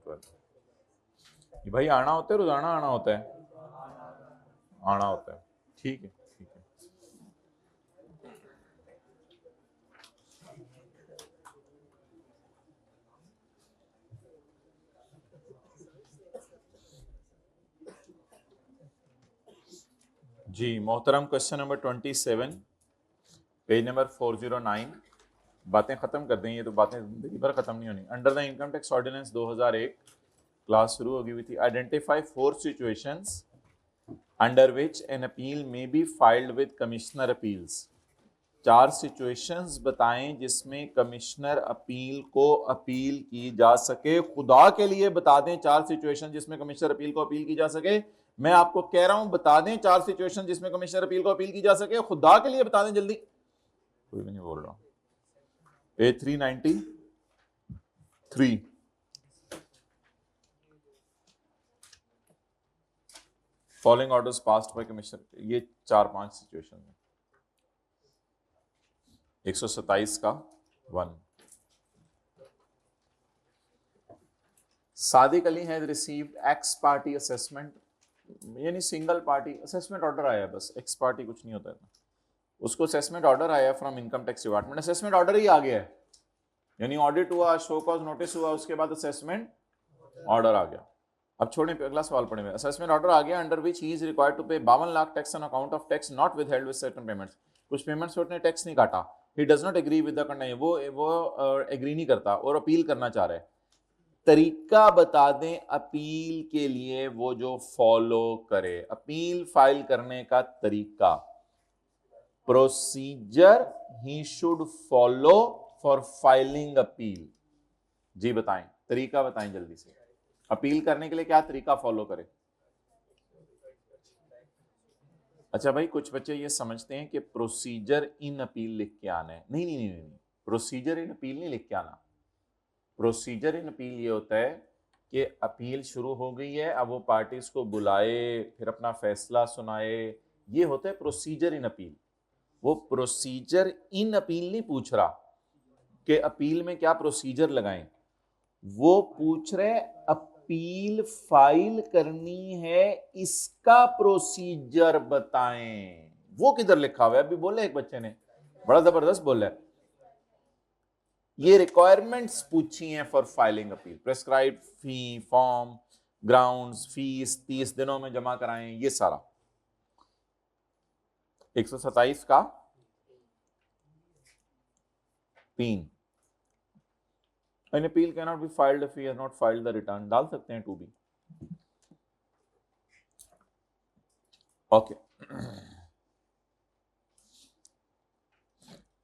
12 भाई आना होता है, रोजाना आना होता है, आना होता है, ठीक है ठीक है। जी मोहतरम, क्वेश्चन नंबर 27, पेज नंबर 409। बातें खत्म कर दें, ये तो बातें जिंदगी भर खत्म नहीं होनी। Under the income tax ordinance 2001 class शुरू होगी हुई थी। Identify 4 situations under which an appeal may be filed with commissioner appeals. 4 situations बताएं जिसमें कमिश्नर अपील को अपील की जा सके। खुदा के लिए बता दें 4 सिचुएशन जिसमें कमिश्नर अपील को अपील की जा सके। मैं आपको कह रहा हूं बता दें 4 सिचुएशन जिसमें कमिश्नर अपील को अपील की जा सके। खुदा के लिए बता दें जल्दी। कोई भी नहीं बोल रहा। Page 393, following orders passed by commissioner. ये 4-5 सिचुएशन है। 127 का 1। Sadiq Ali has received ex party assessment, यानी सिंगल पार्टी असेसमेंट ऑर्डर आया, बस एक्स पार्टी कुछ नहीं होता है। उसको असेसमेंट ऑर्डर आया from income tax department. Assessment order ही आ गया है, यानी ऑडिट हुआ, शो कॉज नोटिस हुआ, उसके बाद असेसमेंट ऑर्डर आ गया। अब छोड़ें, अगला सवाल पढ़ेंगे। असेसमेंट ऑर्डर आ गया under which he is required to pay 52 lakh tax on account of tax not withheld with certain payments. कुछ पेमेंट्स उसने टैक्स नहीं काटा। He does not agree with the condition, वो एग्री नहीं करता और अपील करना चाह रहा है। तरीका बता दें अपील के लिए वो जो फॉलो करे। अपील फाइल करने का तरीका, procedure he should follow for filing appeal. जी बताएं, तरीका बताएं जल्दी से। अपील करने के लिए क्या तरीका फॉलो करें? अच्छा भाई, कुछ बच्चे ये समझते हैं कि प्रोसीजर इन अपील लिख के आना है। नहीं नहीं नहीं नहीं, प्रोसीजर इन अपील नहीं लिख के आना। प्रोसीजर इन अपील ये होता है कि अपील शुरू हो गई है, अब वो पार्टीज को बुलाए, फिर अपना फैसला सुनाए। ये होता है प्रोसीजर इन अपील। वो प्रोसीजर इन अपील नहीं पूछ रहा कि अपील में क्या प्रोसीजर लगाएं। वो पूछ रहे अपील फाइल करनी है, इसका प्रोसीजर बताएं। वो किधर लिखा हुआ है? अभी बोले एक बच्चे ने, बड़ा जबरदस्त बोला है। ये रिक्वायरमेंट्स पूछी हैं for filing appeal. Prescribe fee, form, grounds, fees 30 दिनों में जमा कराएं, ये सारा। 127 का 3। An appeal cannot be filed if he has not filed the return। डाल सकते हैं to be. Okay,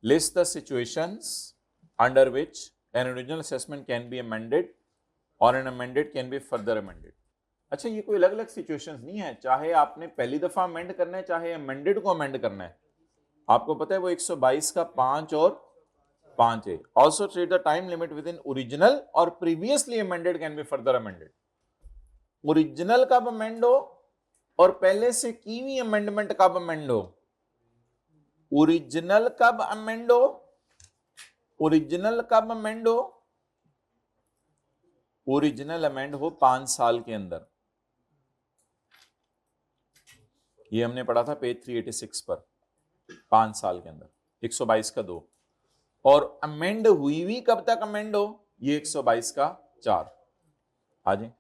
list the situations under which an original assessment can be amended or an amended can be further amended। अच्छा, ये कोई अलग अलग situations नहीं है, चाहे आपने पहली दफा अमेंड करना है, चाहे अमेंडेड को अमेंड करना है। आपको पता है वो 122 का 5 और 5 है। Also treat the time limit within original और previously amended can be further amended. Original कब अमेंड हो और पहले से की हुई अमेंडमेंट कब अमेंड हो? ओरिजिनल कब अमेंड हो? ओरिजिनल कब अमेंड हो? ओरिजिनल अमेंड हो 5 साल के अंदर। ये हमने पढ़ा था पेज 386 पर। 5 साल के अंदर 122 का 2। और अमेंड हुई हुई कब तक अमेंड हो? ये 122 का 4। आ जाए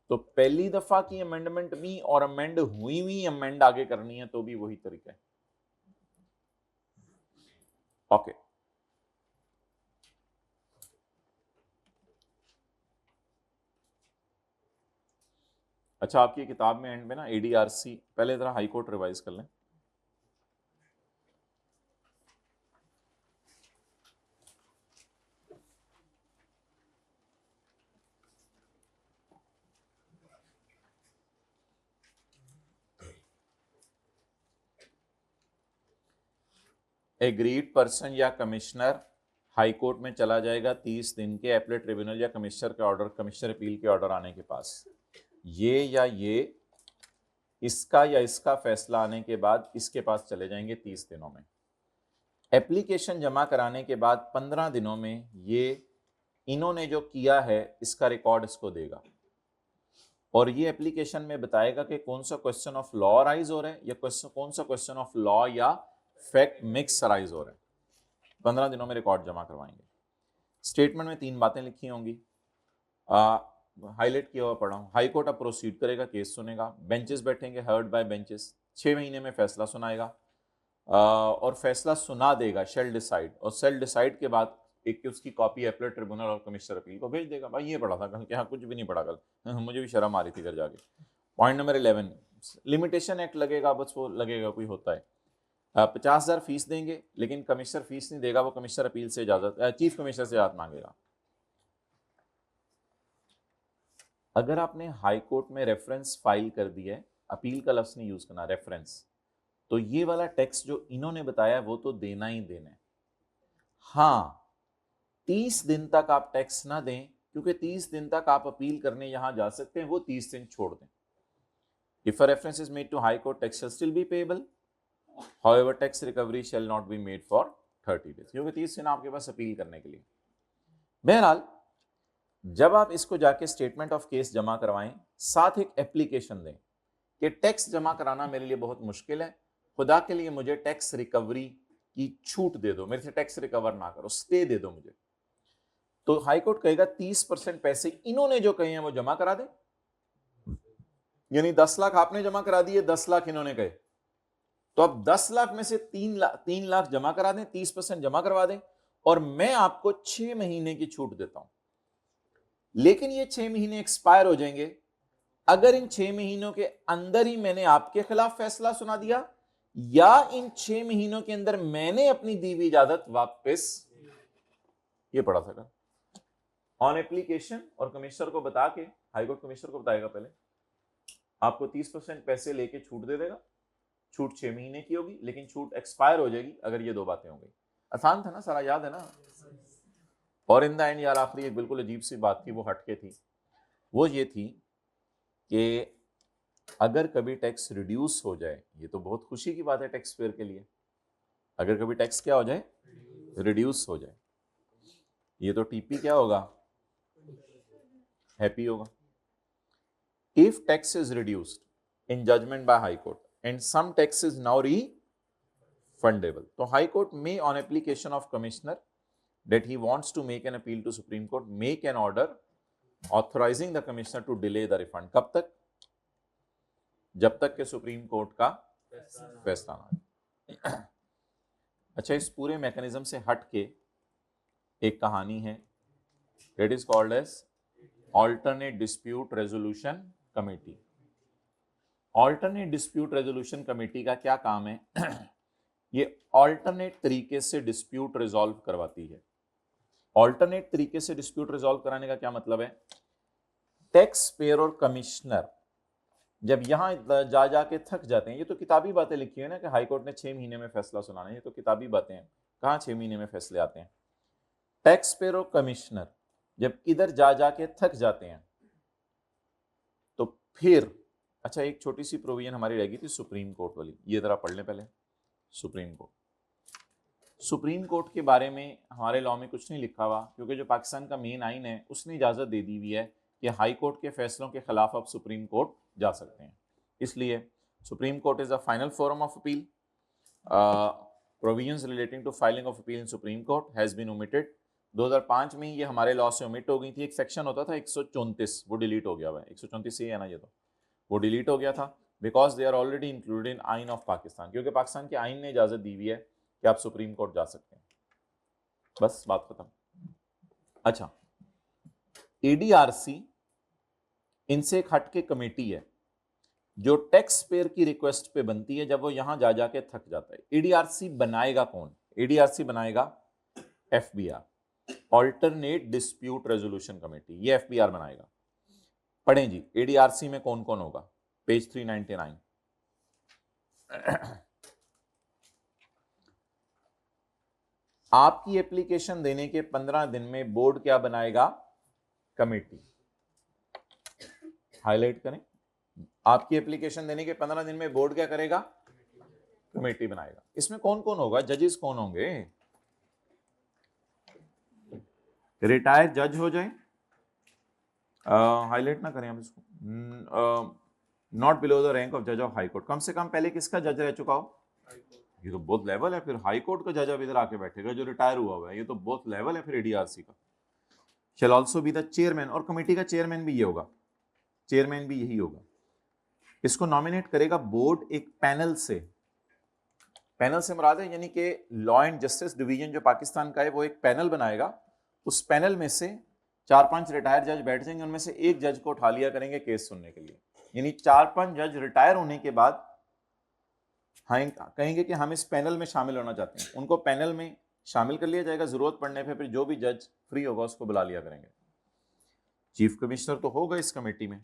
तो पहली दफा की अमेंडमेंट भी और अमेंड हुई हुई अमेंड आगे करनी है तो भी वही तरीका है। ओके, अच्छा आपकी किताब में एंड में ना एडीआरसी, पहले जरा हाई कोर्ट रिवाइज कर लें। एग्रीड पर्सन या कमिश्नर हाई कोर्ट में चला जाएगा 30 दिन के एपलेट ट्रिब्यूनल या कमिश्नर के ऑर्डर, कमिश्नर अपील के ऑर्डर आने के पास। ये या ये, इसका या इसका फैसला आने के बाद इसके पास चले जाएंगे 30 दिनों में। एप्लीकेशन जमा कराने के बाद 15 दिनों में ये इन्होंने जो किया है इसका रिकॉर्ड इसको देगा, और ये एप्लीकेशन में बताएगा कि कौन सा क्वेश्चन ऑफ लॉ राइज हो रहा है या कौन सा क्वेश्चन ऑफ लॉ या फैक्ट मिक्स राइज हो रहा है। 15 दिनों में रिकॉर्ड जमा करवाएंगे। स्टेटमेंट में 3 बातें लिखी होंगी, हाईलाइट किया हुआ पढ़ा हूं। हाई कोर्ट अब प्रोसीड करेगा, केस सुनेगा, बेंचेस बैठेंगे, हर्ड बाय बेंचेस, 6 महीने में फैसला सुनाएगा और फैसला सुना देगा, शेल डिसाइड, और शेल डिसाइड के बाद एक उसकी कॉपी एपलेट ट्रिब्यूनल और कमिश्नर अपील को भेज देगा। भाई ये पढ़ा था कल, क्या कुछ भी नहीं पढ़ा कल, मुझे भी शर्म आ रही थी घर जाके। पॉइंट नंबर 11, लिमिटेशन एक्ट लगेगा, बस वो लगेगा, कोई होता है 50,000 फीस देंगे, लेकिन कमिश्नर फीस नहीं देगा, वो कमिश्नर अपील से इजाजत, चीफ कमिश्नर से इजाजत मांगेगा। अगर आपने हाई कोर्ट में रेफरेंस फाइल कर दिया है, अपील का लफ्ज नहीं यूज करना, रेफरेंस, तो ये वाला टैक्स जो इन्होंने बताया वो तो देना ही देना है। हाँ, 30 दिन तक आप टैक्स ना दें, क्योंकि 30 दिन तक आप अपील करने यहां जा सकते हैं, वो 30 दिन छोड़ दें। If a reference is made to high court, tax shall still be payable, however tax recovery shall not be made for 30 days, क्योंकि 30 दिन आपके पास अपील करने के लिए। बहरहाल जब आप इसको जाके स्टेटमेंट ऑफ केस जमा करवाएं, साथ एक एप्लीकेशन दें कि टैक्स जमा कराना मेरे लिए बहुत मुश्किल है, खुदा के लिए मुझे टैक्स रिकवरी की छूट दे दो, मेरे से टैक्स रिकवर ना करो, स्टे दे दो मुझे। तो हाईकोर्ट कहेगा 30% पैसे इन्होंने जो कहे हैं वो जमा करा दे, यानी 10 लाख आपने जमा करा दिए, 10 लाख इन्होंने कहे, तो अब 10 लाख में से 3 लाख जमा करा दें, 30% जमा करवा दें, और मैं आपको 6 महीने की छूट देता हूं। लेकिन ये 6 महीने एक्सपायर हो जाएंगे अगर इन 6 महीनों के अंदर ही मैंने आपके खिलाफ फैसला सुना दिया, या इन 6 महीनों के अंदर मैंने अपनी दी हुई इजाजत वापस, ये पढ़ा था ऑन एप्लीकेशन, और कमिश्नर को बता के, हाईकोर्ट कमिश्नर को बताएगा पहले, आपको 30% पैसे लेके छूट दे देगा। छूट 6 महीने की होगी, लेकिन छूट एक्सपायर हो जाएगी अगर ये 2 बातें हो गई। आसान था ना सारा, याद है ना। और इन द एंड यार आखिरी एक बिल्कुल अजीब सी बात थी, वो हटके थी, वो ये थी कि अगर कभी टैक्स रिड्यूस हो जाए, ये तो बहुत खुशी की बात है टैक्स पेयर के लिए, अगर कभी टैक्स क्या हो जाए, रिड्यूस हो जाए, ये तो टीपी क्या होगा, हैप्पी होगा। If tax is reduced in judgment by high court and some tax is now refundable, तो हाई कोर्ट में on application of commissioner that he wants to make an appeal to Supreme Court, make an order authorizing the commissioner to delay the refund। कब तक, जब तक के supreme court का फैसला ना। अच्छा, इस पूरे मैकेनिज्म से हट के एक कहानी है, it is called as alternate dispute resolution committee. Alternate dispute resolution committee का क्या काम है? ये ऑल्टरनेट तरीके से डिस्प्यूट रिजॉल्व करवाती है। ऑल्टरनेट तरीके से डिस्प्यूट रिजॉल्व कराने का क्या मतलब है? टैक्स पेयर और कमिश्नर जब यहां जा जाके थक जाते हैं, ये तो किताबी बातें लिखी है ना कि हाई कोर्ट ने 6 महीने में फैसला सुनाना है, ये तो किताबी बातें हैं, कहां 6 महीने में फैसले आते हैं। टैक्स पेयर और कमिश्नर जब इधर जा जाके थक जाते हैं, तो फिर अच्छा, एक छोटी सी प्रोविजन हमारी रह गई थी सुप्रीम कोर्ट वाली, ये जरा पढ़ लें पहले। सुप्रीम कोर्ट, सुप्रीम कोर्ट के बारे में हमारे लॉ में कुछ नहीं लिखा हुआ, क्योंकि जो पाकिस्तान का मेन आइन है उसने इजाजत दे दी हुई है कि हाई कोर्ट के फैसलों के खिलाफ आप सुप्रीम कोर्ट जा सकते हैं। इसलिए Supreme Court is a final forum of appeal. Provisions relating to filing of appeal in Supreme Court has been omitted. 2005 में ये हमारे लॉ से ओमिट हो गई थी। एक सेक्शन होता था 134, वो डिलीट हो गया हुआ है। 134 से है ना, ये तो वो डिलीट हो गया था, because they are already included in आइन ऑफ पाकिस्तान, क्योंकि पाकिस्तान के आइन ने इजाजत दी हुई है कि आप सुप्रीम कोर्ट जा सकते हैं। बस बात खत्म। अच्छा, एडीआरसी इनसे एक हटके कमेटी है जो टैक्स पेयर की रिक्वेस्ट पे बनती है जब वो यहां जा जाके थक जाता है। एडीआरसी बनाएगा कौन? एडीआरसी बनाएगा FBR, alternate dispute resolution committee, ये एफबीआर बनाएगा। पढ़ें जी, एडीआरसी में कौन कौन होगा, पेज 399। आपकी एप्लीकेशन देने के 15 दिन में बोर्ड क्या बनाएगा? कमेटी। हाईलाइट करें, आपकी एप्लीकेशन देने के 15 दिन में बोर्ड क्या करेगा? कमेटी बनाएगा। इसमें कौन कौन होगा? जजेस कौन होंगे? रिटायर जज हो जाए, हाईलाइट ना करें हम इसको, not below the rank of जज ऑफ हाई कोर्ट, कम से कम पहले किसका जज रह चुका हो, ये तो बहुत लेवल है, फिर हाई कोर्ट का जज अब इधर आके बैठेगा जो रिटायर हुआ है, ये तो बहुत लेवल है फिर एडीआरसी का। Shall also be the chairman, और कमेटी का चेयरमैन भी ये होगा, चेयरमैन भी यही होगा। इसको नॉमिनेट करेगा बोर्ड एक पैनल से, पैनल से मुराद है यानी कि लॉ एंड जस्टिस डिवीजन जो पाकिस्तान का है वो एक पैनल बनाएगा, उस पैनल में से 4-5 रिटायर जज बैठ जाएंगे, उनमें से एक जज को उठा लिया करेंगे केस सुनने के लिए, यानी 4-5 जज रिटायर होने के बाद हाँ कहेंगे कि हम इस पैनल में शामिल होना चाहते हैं, उनको पैनल में शामिल कर लिया जाएगा, जरूरत पड़ने पे फिर जो भी जज फ्री होगा उसको बुला लिया करेंगे। चीफ कमिश्नर तो होगा इस कमेटी में,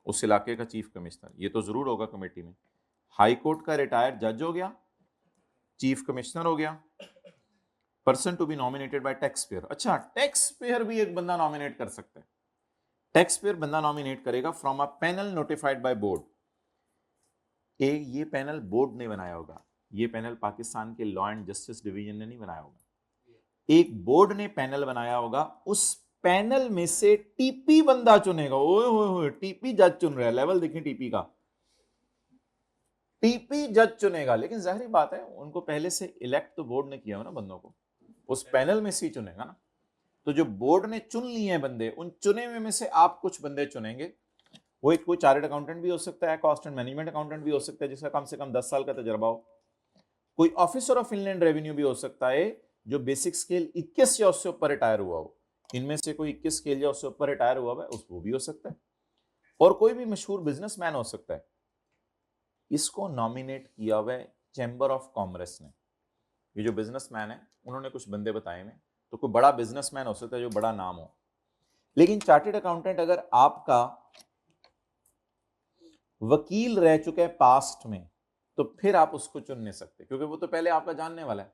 उस इलाके का चीफ कमिश्नर, ये तो जरूर होगा कमेटी में। हाई कोर्ट का रिटायर्ड जज हो गया, चीफ कमिश्नर हो गया, person to be nominated by tax payer. अच्छा, टैक्स पेयर भी एक बंदा नॉमिनेट कर सकता है, टैक्स पेयर बंदा नॉमिनेट करेगा from a panel notified by board. ये पैनल बोर्ड ने बनाया होगा, ये पैनल पाकिस्तान के लॉ एंड जस्टिस डिवीजन ने नहीं बनाया होगा, एक बोर्ड ने पैनल बनाया होगा, उस पैनल में से टीपी बंदा चुनेगा। ओए होए, टीपी जज चुन रहा है, लेवल देखिए टीपी का, टीपी जज चुनेगा, लेकिन जाहिर बात है उनको पहले से इलेक्ट तो बोर्ड ने किया हो ना बंदों को, उस पैनल में से ही चुनेगा ना। तो जो बोर्ड ने चुन लिए हैं बंदे, उन चुने हुए में से आप कुछ बंदे चुनेंगे, वो एक कोई चार्टर्ड अकाउंटेंट भी हो सकता है, कॉस्ट एंड मैनेजमेंट अकाउंटेंट भी हो सकता है जिसका कम से कम 10 साल का तजर्बा हो, कोई ऑफिसर ऑफ इनलैंड रेवेन्यू भी हो सकता है जो बेसिक स्केल 21 या उससे ऊपर रिटायर हुआ हो, इनमें से कोई 21 स्केल या उससे ऊपर रिटायर हुआ है वो भी हो सकता है, और कोई भी मशहूर बिजनेसमैन हो सकता है। इसको नॉमिनेट किया हुआ है चैम्बर ऑफ कॉमर्स ने, ये जो बिजनेसमैन है उन्होंने कुछ बंदे बताए हैं, तो कोई बड़ा बिजनेसमैन हो सकता है जो बड़ा नाम हो, लेकिन चार्टर्ड अकाउंटेंट अगर आपका वकील रह चुके हैं पास्ट में तो फिर आप उसको चुन नहीं सकते, क्योंकि वो तो पहले आपका जानने वाला है।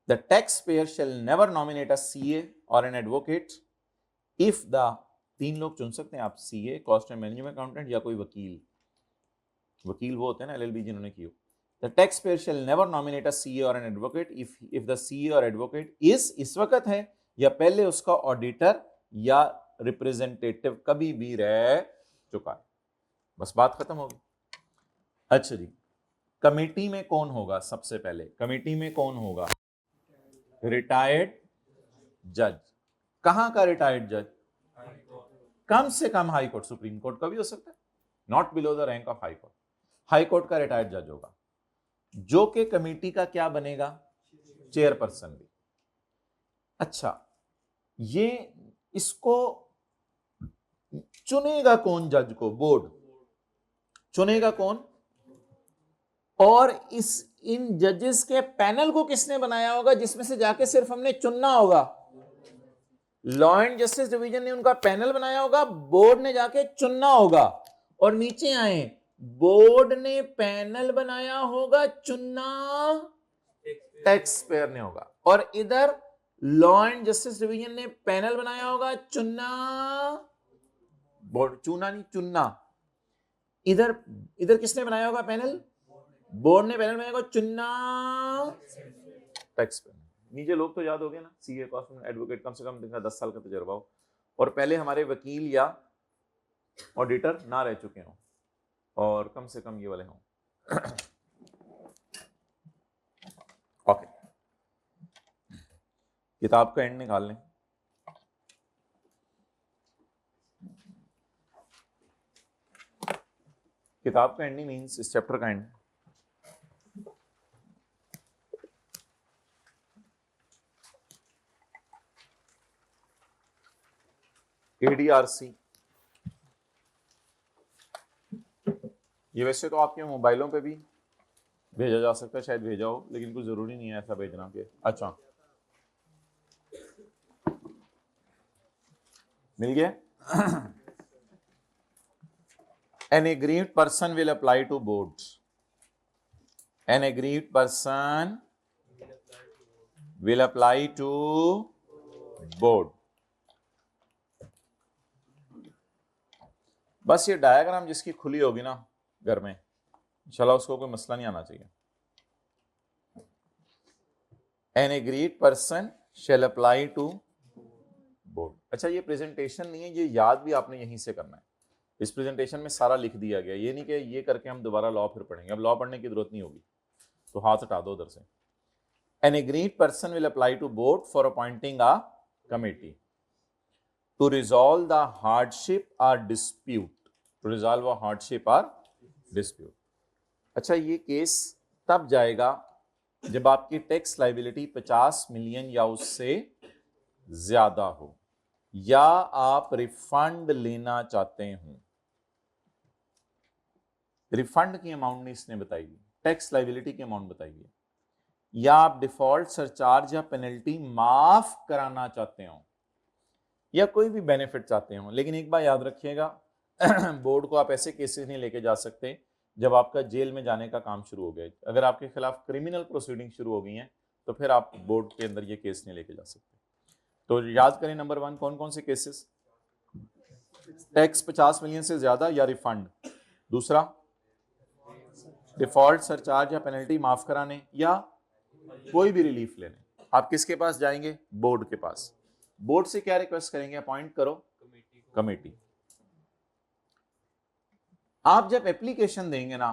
The tax payer shall never nominate a CA or an advocate if the, 3 लोग चुन सकते हैं आप, CA, cost and management accountant या कोई वकील, वकील वो होते हैं ना एलएलबी जिन्होंने की हो। The tax payer shall never nominate a CA or an advocate if the CA or advocate इस वक्त है या पहले उसका ऑडिटर या रिप्रेजेंटेटिव कभी भी रह चुका है, बस बात खत्म होगी। अच्छा जी, कमेटी में कौन होगा? सबसे पहले कमेटी में कौन होगा? रिटायर्ड जज। कहां का रिटायर्ड जज? कम से कम हाई कोर्ट, सुप्रीम कोर्ट का भी हो सकता है, not below the rank of high court, high court का रिटायर्ड जज होगा, जो कि कमेटी का क्या बनेगा? चेयरपर्सन भी। अच्छा, ये इसको चुनेगा कौन? जज को बोर्ड चुनेगा कौन? और इन जजेस के पैनल को किसने बनाया होगा जिसमें से जाके सिर्फ हमने चुनना होगा? लॉ एंड जस्टिस डिवीजन ने उनका पैनल बनाया होगा, बोर्ड ने जाके चुनना होगा। और नीचे आए, बोर्ड ने पैनल बनाया होगा, चुनना टैक्स पेयर ने होगा, और इधर लॉ एंड जस्टिस डिवीजन ने पैनल बनाया होगा, चुनना बोर्ड, चुना नहीं चुनना। इधर इधर किसने बनाया होगा पैनल? बोर्ड ने पैनल बनाया होगा, चुनना टैक्स पेयर। नीचे लोग तो याद हो गए ना, सीए, कॉस्ट एडवोकेट, कम से कम जिनका 10 साल का तजर्बा हो और पहले हमारे वकील या ऑडिटर ना रह चुके हों, और कम से कम ये वाले हों। ओके, किताब का एंड निकाल लें। किताब का एंड मींस इस चैप्टर का एंड। एडीआरसी, ये वैसे तो आपके मोबाइलों पे भी भेजा जा सकता है, शायद भेजा हो, लेकिन कुछ जरूरी नहीं है ऐसा भेजना के। अच्छा, मिल गया। An aggrieved person will apply to boards. An aggrieved person will apply to board. बस ये डायग्राम जिसकी खुली होगी ना घर में, इंशाल्लाह उसको कोई मसला नहीं आना चाहिए। An aggrieved person shall apply to board. अच्छा, ये प्रेजेंटेशन नहीं है, ये याद भी आपने यहीं से करना है। इस प्रेजेंटेशन में सारा लिख दिया गया, ये नहीं कि ये करके हम दोबारा लॉ फिर पढ़ेंगे, अब लॉ पढ़ने की जरूरत नहीं होगी, तो हाथ हटा दो उधर से। An agreed person will apply to board for appointing a committee to resolve the hardship or dispute. To resolve a hardship or dispute. अच्छा, ये केस तब जाएगा जब आपकी टैक्स लाइबिलिटी 50 मिलियन या उससे ज्यादा हो, या आप रिफंड लेना चाहते हो। रिफंड की अमाउंट नहीं इसने बताई, टैक्स लाइबिलिटी की अमाउंट बताई है, या आप डिफॉल्ट सरचार्ज या पेनल्टी माफ कराना चाहते हो, या कोई भी बेनिफिट चाहते हो। लेकिन एक बात याद रखिएगा, बोर्ड को आप ऐसे केसेस नहीं लेके जा सकते जब आपका जेल में जाने का काम शुरू हो गया। अगर आपके खिलाफ क्रिमिनल प्रोसीडिंग शुरू हो गई हैं तो फिर आप बोर्ड के अंदर ये केस नहीं लेके जा सकते। तो याद करें, नंबर 1 कौन कौन से केसेस, टैक्स 50 मिलियन से ज्यादा या रिफंड, दूसरा डिफॉल्ट सरचार्ज या पेनल्टी माफ कराने, या कोई भी रिलीफ लेने। आप किसके पास जाएंगे, बोर्ड के पास। बोर्ड से क्या रिक्वेस्ट करेंगे, अपॉइंट करो कमेटी। आप जब एप्लीकेशन देंगे ना,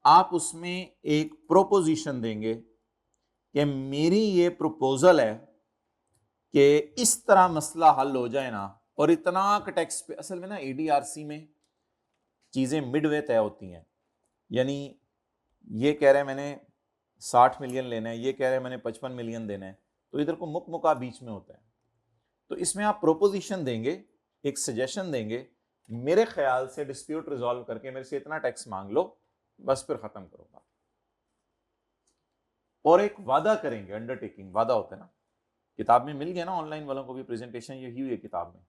आप उसमें एक प्रोपोजिशन देंगे कि मेरी ये प्रपोजल है कि इस तरह मसला हल हो जाए ना, और इतना टैक्स पे। असल में ना एडीआरसी में चीजें मिडवे तय होती हैं, यानी ये कह रहे हैं मैंने 60 मिलियन लेना है, ये कह रहे हैं मैंने 55 मिलियन देना है, तो इधर को मुका बीच में होता है। तो इसमें आप प्रोपोजिशन देंगे, एक सजेशन देंगे, मेरे ख्याल से डिस्प्यूट रिजॉल्व करके मेरे से इतना टैक्स मांग लो, बस फिर खत्म करो बात। और एक वादा करेंगे, अंडरटेकिंग वादा होता है ना, किताब में मिल गया ना, ऑनलाइन वालों को भी प्रेजेंटेशन यही हुई है किताब में।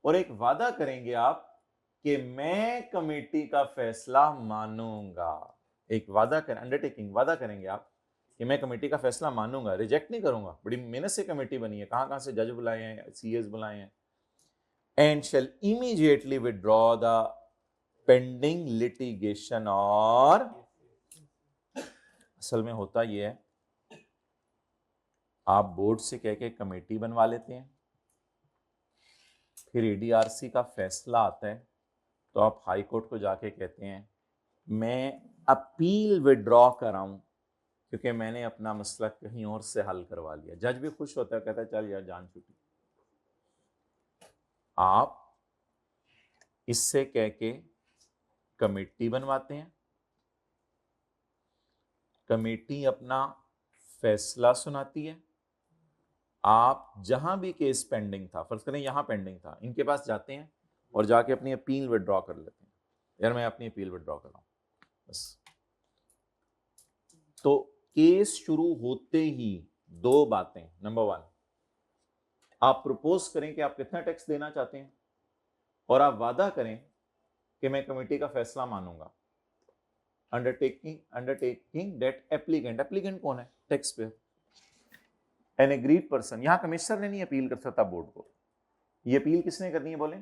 और एक वादा करेंगे आप कि मैं कमेटी का फैसला मानूंगा। एक वादा कर, अंडरटेकिंग वादा करेंगे आप कि मैं कमेटी का फैसला मानूंगा, रिजेक्ट नहीं करूंगा। बड़ी मेहनत से कमेटी बनी है, कहां कहां से जज बुलाए हैं, सीएस बुलाए हैं। And shall immediately withdraw the pending litigation. और असल में होता यह है, आप बोर्ड से कह के कमेटी बनवा लेते हैं, फिर एडीआरसी का फैसला आता है तो आप हाई कोर्ट को जाके कहते हैं मैं अपील विड्रॉ कराऊं क्योंकि मैंने अपना मसला कहीं और से हल करवा लिया। जज भी खुश होता है, कहता है चल यार जान छूटी। आप इससे कह के कमेटी बनवाते हैं, कमेटी अपना फैसला सुनाती है। आप जहां भी केस पेंडिंग था, फर्ज करें यहां पेंडिंग था, इनके पास जाते हैं और जाके अपनी अपील विड्रॉ कर लेते हैं, यार मैं अपनी अपील विड्रॉ कर रहा हूं बस। तो केस शुरू होते ही दो बातें, नंबर 1 आप प्रपोज करें कि आप कितना टैक्स देना चाहते हैं, और आप वादा करें कि मैं कमेटी का फैसला मानूंगा। अंडरटेकिंग दैट एप्लीकेंट कौन है, tax pair. N agreed person, यहां कमिश्नर ने नहीं अपील कर सकता बोर्ड को, ये अपील किसने करनी है बोले,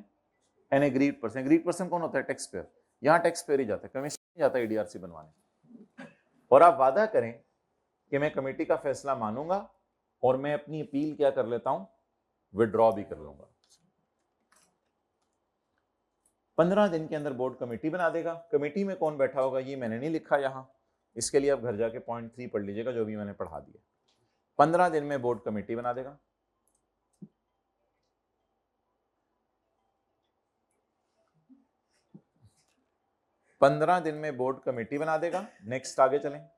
N agreed person. Agreed person कौन होता है, टैक्स पेयर। यहां टैक्स पेयर ही जाता है, कमिश्नर नहीं जाता एडीआरसी बनवाने। और आप वादा करें कि मैं कमेटी का फैसला मानूंगा और मैं अपनी अपील क्या कर लेता हूं, विड्रॉ भी कर लूंगा। 15 दिन के अंदर बोर्ड कमेटी बना देगा। कमेटी में कौन बैठा होगा ये मैंने नहीं लिखा यहां, इसके लिए आप घर जाके पॉइंट 3 पढ़ लीजिएगा जो भी मैंने पढ़ा दिया। 15 दिन में बोर्ड कमेटी बना देगा। पंद्रह दिन में बोर्ड कमेटी बना देगा। नेक्स्ट आगे चलें।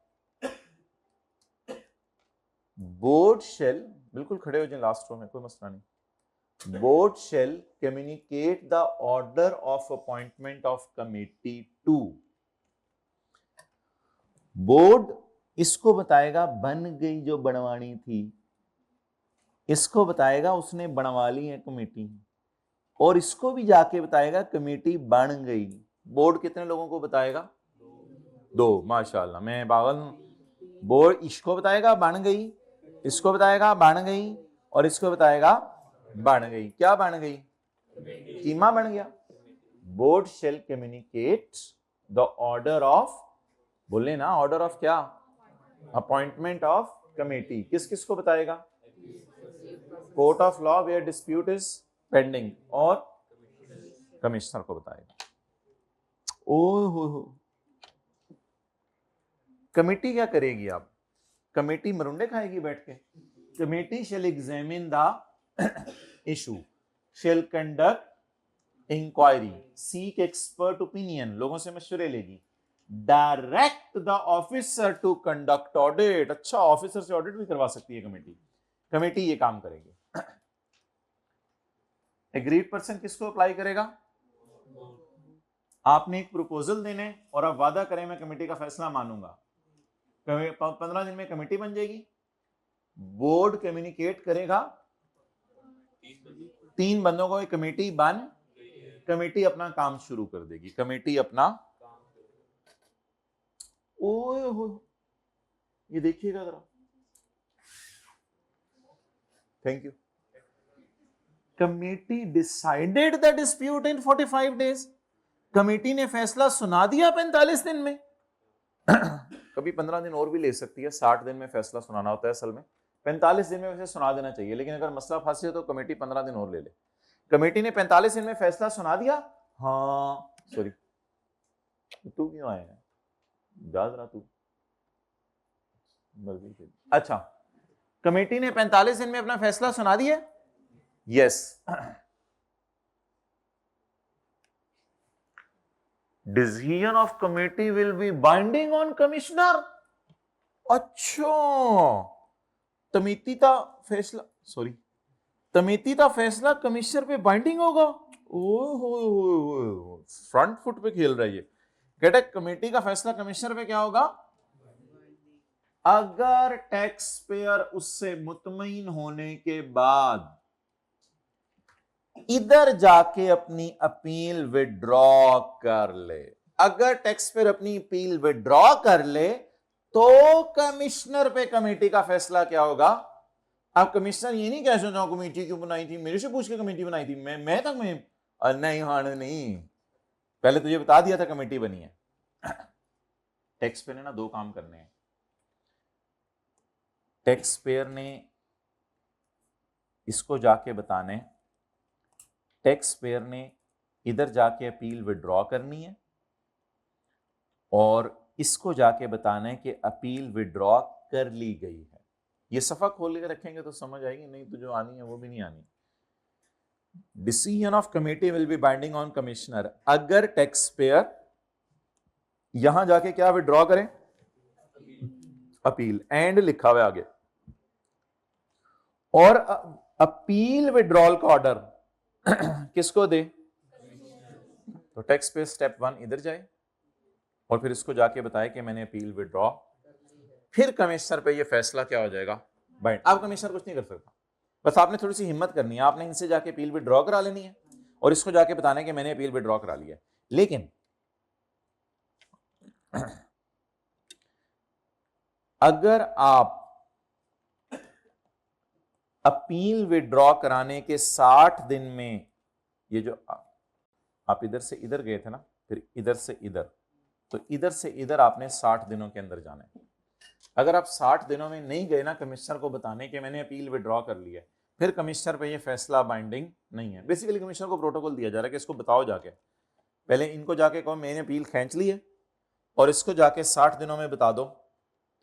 बोर्ड शेल, बिल्कुल खड़े हो जाए लास्ट रो में, कोई मसला नहीं। Board shall communicate the order of appointment of committee to. Board इसको बताएगा बन गई जो बनवानी थी, इसको बताएगा उसने बनवा ली है कमेटी, और इसको भी जाके बताएगा कमेटी बन गई। बोर्ड कितने लोगों को बताएगा, 2। माशाल्लाह, मैं पागल हूं। बोर्ड इसको बताएगा बन गई, इसको बताएगा बन गई, और इसको बताएगा बन गई। क्या बन गई, कीमा बन गया। Board shall communicate the order of, बोले ना ऑर्डर ऑफ क्या, अपॉइंटमेंट ऑफ कमेटी। किस किस को बताएगा, court of law where dispute is pending और कमिश्नर को बताएगा। ओ हो, कमेटी क्या करेगी? आप कमेटी मरुंडे खाएगी बैठ के? Committee shall examine the issue, shall conduct inquiry, seek expert opinion, लोगों से मशवरे लेगी, direct the officer to conduct audit. अच्छा, ऑफिसर से ऑडिट भी करवा सकती है कमेटी। कमेटी ये काम करेगी। एग्रीड पर्सन किसको अप्लाई करेगा? आपने एक प्रपोजल देने और आप वादा करें मैं कमेटी का फैसला मानूंगा। 15 दिन में कमेटी बन जाएगी। बोर्ड कम्युनिकेट करेगा 3 बंदों को, कमेटी बन, कमेटी अपना काम शुरू कर देगी। कमेटी अपना, ओए हो, ये देखिएगा जरा। Thank you. Committee decided the dispute in 45 days. Committee ने फैसला सुना दिया 45 दिन में। कभी 15 दिन और भी ले सकती है, 60 दिन में फैसला सुनाना होता है असल में। 45 दिन में वैसे सुना देना चाहिए, लेकिन अगर मसला फंसे तो कमेटी 15 दिन और ले ले। कमेटी ने 45 दिन में फैसला सुना दिया। हाँ सॉरी, तू क्यों आया है? जा रहा तू मर्जी। अच्छा, कमेटी ने 45 दिन में अपना फैसला सुना दिया। Yes, decision of committee will be binding on commissioner. अच्छा, तमिति का फैसला, सॉरी, तमिति का फैसला कमिश्नर पे बाइंडिंग होगा। ओहो, फ्रंट फुट पे खेल रही है। कहता है कमेटी का फैसला कमिश्नर पे क्या होगा? अगर टैक्स पेयर उससे मुतमईन होने के बाद इधर जाके अपनी अपील विड्रॉ कर ले, अगर टैक्स पेयर अपनी अपील विड्रॉ कर ले तो कमिश्नर पे कमेटी का फैसला क्या होगा? अब कमिश्नर ये नहीं कह सकता कमेटी क्यों बनाई थी, मेरे से पूछ के कमेटी बनाई थी, मैं तक मैं नहीं, हाँ नहीं, पहले तुझे बता दिया था कमेटी बनी है। टैक्स पेयर ने ना 2 काम करने हैं। टैक्स पेयर ने इसको जाके बताने, टैक्स पेयर ने इधर जाके अपील विड्रॉ करनी है और इसको जाके बताना है कि अपील विड्रॉ कर ली गई है। ये सफा खोल के रखेंगे तो समझ आएगी, नहीं तो जो आनी है वो भी नहीं आनी। Decision of committee will be binding on commissioner. अगर टैक्स पेयर यहां जाके क्या विड्रॉ करें? अपील, एंड लिखा हुआ आगे, और अपील विड्रॉल का ऑर्डर किसको दे? तो टैक्स पेयर स्टेप 1 इधर जाए और फिर इसको जाके बताए कि मैंने अपील विड्रॉ, फिर कमिश्नर पे ये फैसला क्या हो जाएगा? बाइंड। अब कमिश्नर कुछ नहीं कर सकता, बस आपने थोड़ी सी हिम्मत करनी है, आपने इनसे जाके अपील विड्रॉ करा लेनी है और इसको जाके बताना है कि मैंने अपील विड्रॉ करा लिया। लेकिन अगर आप अपील विड्रॉ कराने के 60 दिन में, ये जो आप इधर से इधर गए थे ना, फिर इधर से इधर, तो इधर से इधर आपने 60 दिनों के अंदर जाना है। अगर आप 60 दिनों में नहीं गए ना कमिश्नर को बताने कि मैंने अपील विड्रॉ कर लिया, फिर कमिश्नर पे ये फैसला बाइंडिंग नहीं है। बेसिकली कमिश्नर को प्रोटोकॉल दिया जा रहा है कि इसको बताओ जाके, पहले इनको जाके कहो मैंने अपील खींच ली है, और इसको जाके 60 दिनों में बता दो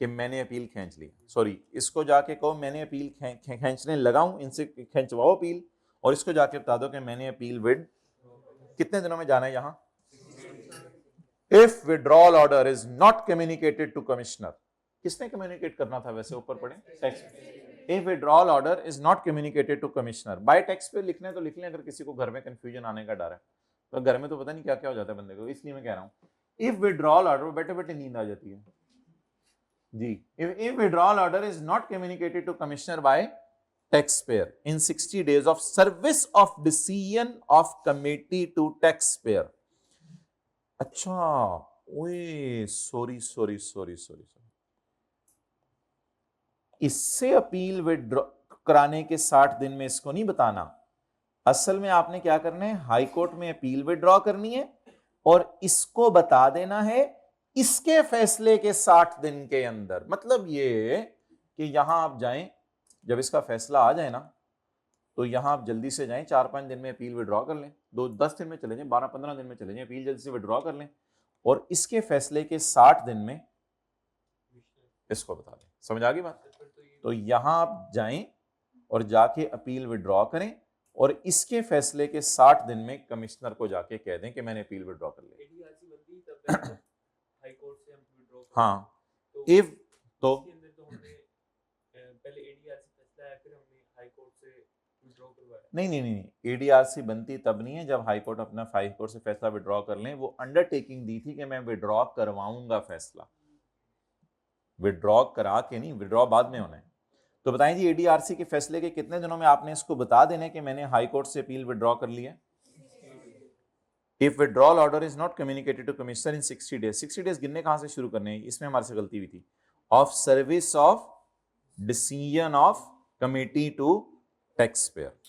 कि मैंने अपील खींच ली। सॉरी, इसको जाके कहो मैंने अपील खींचने लगा हूं, इनसे खींचवाओ अपील, और इसको जाके बता दो कि मैंने अपील विद, कितने दिनों में जाना है यहां? If withdrawal order is not communicated to commissioner, किसने कम्युनिकेट करना था वैसे? ऊपर पढ़े, tax. If withdrawal order is not communicated to commissioner, by tax पे लिखने तो लिख लें, अगर किसी को घर में कंफ्यूजन आने का डर है, तो घर में तो पता नहीं क्या क्या हो जाता है बंदे को, इसलिए मैं कह रहा हूं इफ विड्रॉल ऑर्डर, बैठे बैठे नींद आ जाती है जी। if withdrawal order is not communicated to commissioner by taxpayer in 60 days of service of decision of committee to taxpayer। अच्छा, ओए सॉरी, इससे अपील विड्रॉ कराने के 60 दिन में इसको नहीं बताना। असल में आपने क्या करना है, हाई कोर्ट में अपील विड्रॉ करनी है और इसको बता देना है इसके फैसले के 60 दिन के अंदर। मतलब ये कि यहां आप जाएं, जब इसका फैसला आ जाए ना, तो यहाँ आप जल्दी से जाएं, 4-5 दिन में अपील विड्रॉ कर लें, 10 दिन में चले जाएं, 12-15 दिन में चले जाएं, अपील जल्दी से विड्रॉ कर लें और इसके फैसले के 60 दिन में इसको बता दें। समझ आ गई बात? तो यहाँ आप जाएं और जाके अपील विड्रॉ करें और इसके फैसले के 60 दिन में कमिश्नर को जाके कह दें कि मैंने अपील विड्रॉ कर ली। हाँ, इफ तो नहीं, एडीआरसी बनती तब नहीं है जब हाई कोर्ट अपना हाई कोर्ट से फैसला विड्रॉ कर लें। वो अंडरटेकिंग दी थी कि मैं विड्रॉ करवाऊंगा फैसला, विड्रॉ करा के नहीं, विड्रॉ बाद में होना है। तो बताएं जी, एडीआरसी के फैसले के कितने दिनों में आपने इसको बता देना कि मैंने हाई कोर्ट से अपील विड्रॉ कर लिया। If withdrawal order is not communicated to commissioner in 60 days, 60 days गिनने कहां से शुरू करने हैं, इसमें हमारे से गलती हुई थी, of service of decision of committee to tax payer.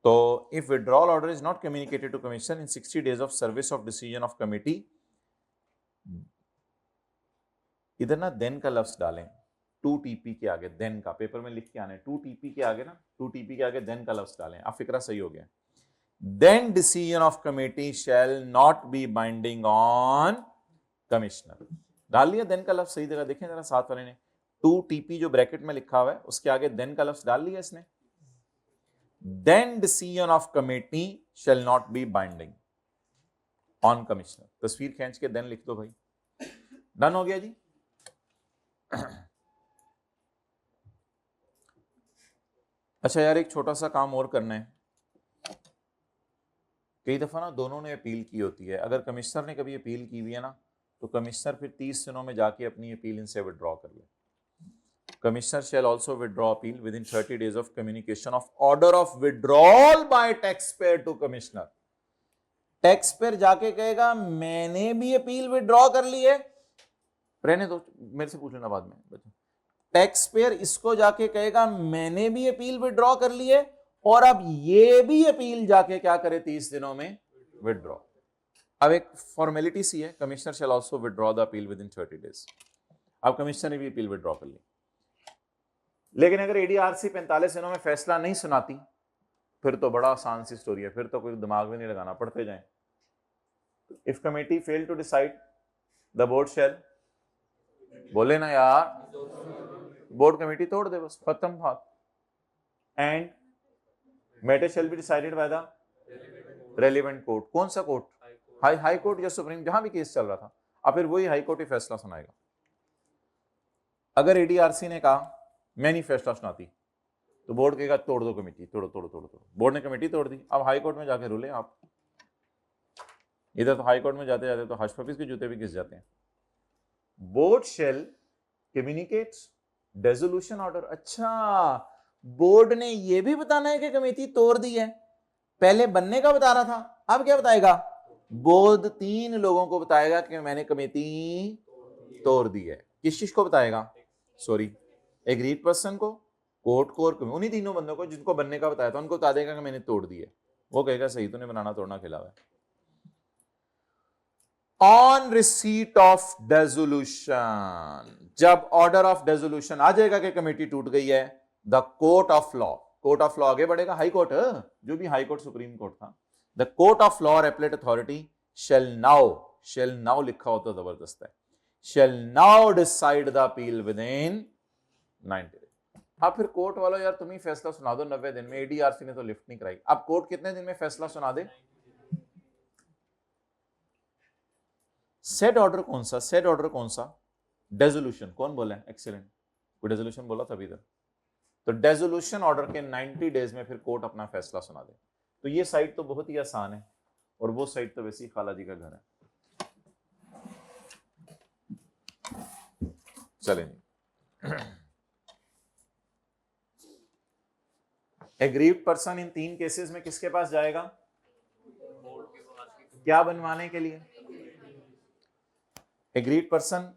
तो if withdrawal order is not communicated to commissioner in 60 days of service of decision of committee, इधर ना देन का लफ्ज डालें, 2TP के आगे देन का, पेपर में लिख के आने 2TP के आगे ना, 2TP के आगे देन का लफ्ज डालें। अब फिक्रा सही हो गया। Then decision of committee shall not be binding on commissioner, डाल लिया देन का लफ्ज सही जगह, देखें जरा साथ वाले ने 2TP जो ब्रैकेट में लिखा हुआ है उसके आगे देन का लफ्ज डाल लिया इसने। Then decision of committee shall not be binding on commissioner, तस्वीर खींच के देन लिख दो भाई। डन हो गया जी। अच्छा यार, एक छोटा सा काम और करना है। कई दफा ना दोनों ने अपील की होती है, अगर कमिश्नर ने कभी अपील की हुई है ना तो कमिश्नर फिर 30 दिनों में जाके अपनी अपील इनसे विड्रॉ कर ले। Commissioner shall also withdraw appeal within 30 days of communication of order of withdrawal by tax payer to commissioner. Taxpayer जाके कहेगा मैंने भी अपील विड्रॉ कर ली है, रहने दो मेरे से पूछ लेना बाद में बच्चों। टैक्स पेयर इसको जाके कहेगा मैंने भी अपील विड्रॉ कर ली है और अब ये भी अपील जाके क्या करे 30 दिनों में विड्रॉ। अब एक फॉर्मेलिटी सी है, commissioner shall also withdraw the appeal within 30 days. अब कमिश्नर ने भी अपील विड्रॉ कर ली, लेकिन अगर एडीआरसी 45 दिनों में फैसला नहीं सुनाती फिर तो बड़ा आसान सी स्टोरी है, फिर तो कोई दिमाग में नहीं लगाना, पढ़ते जाएं। If committee fail to decide the board shall, बोले ना यार, बोर्ड कमेटी तोड़ दे बस, खत्म बात। And matter shall be decided by the relevant court. कौन सा कोर्ट? हाई कोर्ट या सुप्रीम, जहां भी केस चल रहा था। अब फिर वही हाई कोर्ट ही फैसला सुनाएगा। अगर एडीआरसी ने कहा मैं नहीं फैसला सुनाती तो बोर्ड कहेगा तोड़ दो कमेटी, तोड़ो तोड़ो तोड़ो तोड़ो। बोर्ड ने कमेटी तोड़ दी, अब हाई कोर्ट में जाके रुले आप। इधर तो हाई कोर्ट में जाते जाते तो हश हफीज के जूते भी घिस जाते हैं। Board shall communicates dissolution order. अच्छा, बोर्ड ने यह भी बताना है कि कमेटी तोड़ दी है, पहले बनने का बता रहा था, अब क्या बताएगा? बोर्ड 3 लोगों को बताएगा कि मैंने कमेटी तोड़ दी है। किस चीज को बताएगा? सॉरी, एग्रीड पर्सन को, कोर्ट को और उन्हीं तीनों बंदों को जिनको बनने का बताया था उनको बता देगा कि मैंने तोड़ दी है। वो कहेगा सही तूने बनाना तोड़ना खिलावा है। ऑन रिसीट ऑफ डेसोल्यूशन, जब ऑर्डर ऑफ डेसोल्यूशन आ जाएगा कि कमेटी टूट गई है, the court of law, court of law आगे बढ़ेगा, हाई कोर्ट, जो भी हाई कोर्ट सुप्रीम कोर्ट था, द कोर्ट ऑफ लॉ और एपलेट अथॉरिटी शेल नाउ लिखा होता जबरदस्त है, shall now decide the appeal within 90 days. अब फिर कोर्ट वालों यार तुम ही फैसला सुना दो 90 दिन में, एडीआरसी ने तो लिफ्ट नहीं कराई। अब कोर्ट कितने दिन में फैसला सुना दे? सेट ऑर्डर कौन सा? सेट ऑर्डर कौन सा? डेसोल्यूशन। कौन बोला है? एक्सीलेंट, कोई डेसोल्यूशन बोला था इधर। तो डेसोल्यूशन ऑर्डर के 90 डेज में फिर कोर्ट अपना फैसला सुना दे। तो ये साइड तो बहुत ही आसान है और वो साइड तो वैसे ही खाला जी का घर है। चलें, एग्रीव्ड पर्सन इन 3 केसेस में किसके पास जाएगा? क्या बनवाने के लिए? एग्रीड पर्सन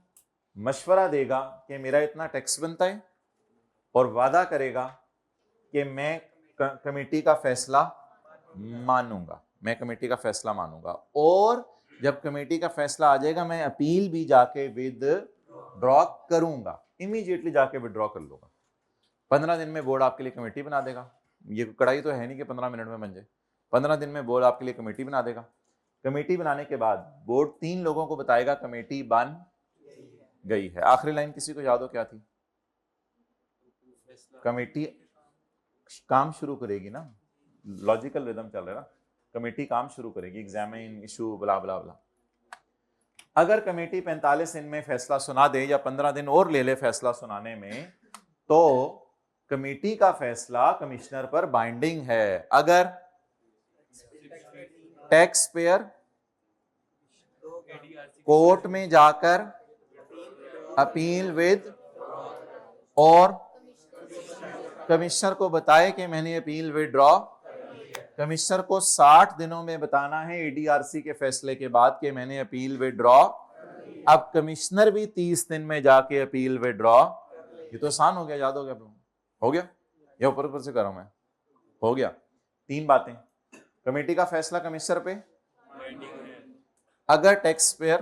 मशवरा देगा कि मेरा इतना टैक्स बनता है और वादा करेगा कि मैं कमेटी का फैसला मानूंगा, मैं कमेटी का फैसला मानूंगा, और जब कमेटी का फैसला आ जाएगा मैं अपील भी जाके विदड्रॉ करूंगा, इमीडिएटली जाके विदड्रॉ कर लूंगा। 15 दिन में बोर्ड आपके लिए कमेटी बना देगा, ये कढ़ाई तो है नहीं कि 15 मिनट में बन जाए। 15 दिन में बोर्ड आपके लिए कमेटी बना देगा। कमेटी बनाने के बाद बोर्ड 3 लोगों को बताएगा कमेटी बन गई है। आखिरी लाइन किसी को याद हो क्या थी? कमेटी काम शुरू करेगी ना, लॉजिकल रिदम चल रहा है ना, कमेटी काम शुरू करेगी, एग्जामिन इशू ब्ला ब्ला ब्ला। अगर कमेटी 45 दिन में फैसला सुना दे या 15 दिन और ले ले फैसला सुनाने में, तो कमेटी का फैसला कमिश्नर पर बाइंडिंग है। अगर टैक्स पेयर कोर्ट में जाकर अपील विद और कमिश्नर को बताए कि मैंने अपील विड्रॉ, कमिश्नर को 60 दिनों में बताना है एडीआरसी के फैसले के बाद कि मैंने अपील विड्रॉ। अब कमिश्नर भी 30 दिन में जाके अपील विड्रॉ। ये तो आसान हो गया, याद हो गया? हो गया या ऊपर ऊपर से कर रहा हूं मैं? हो गया। 3 बातें, कमेटी का फैसला कमिश्नर पे, अगर टैक्स पेयर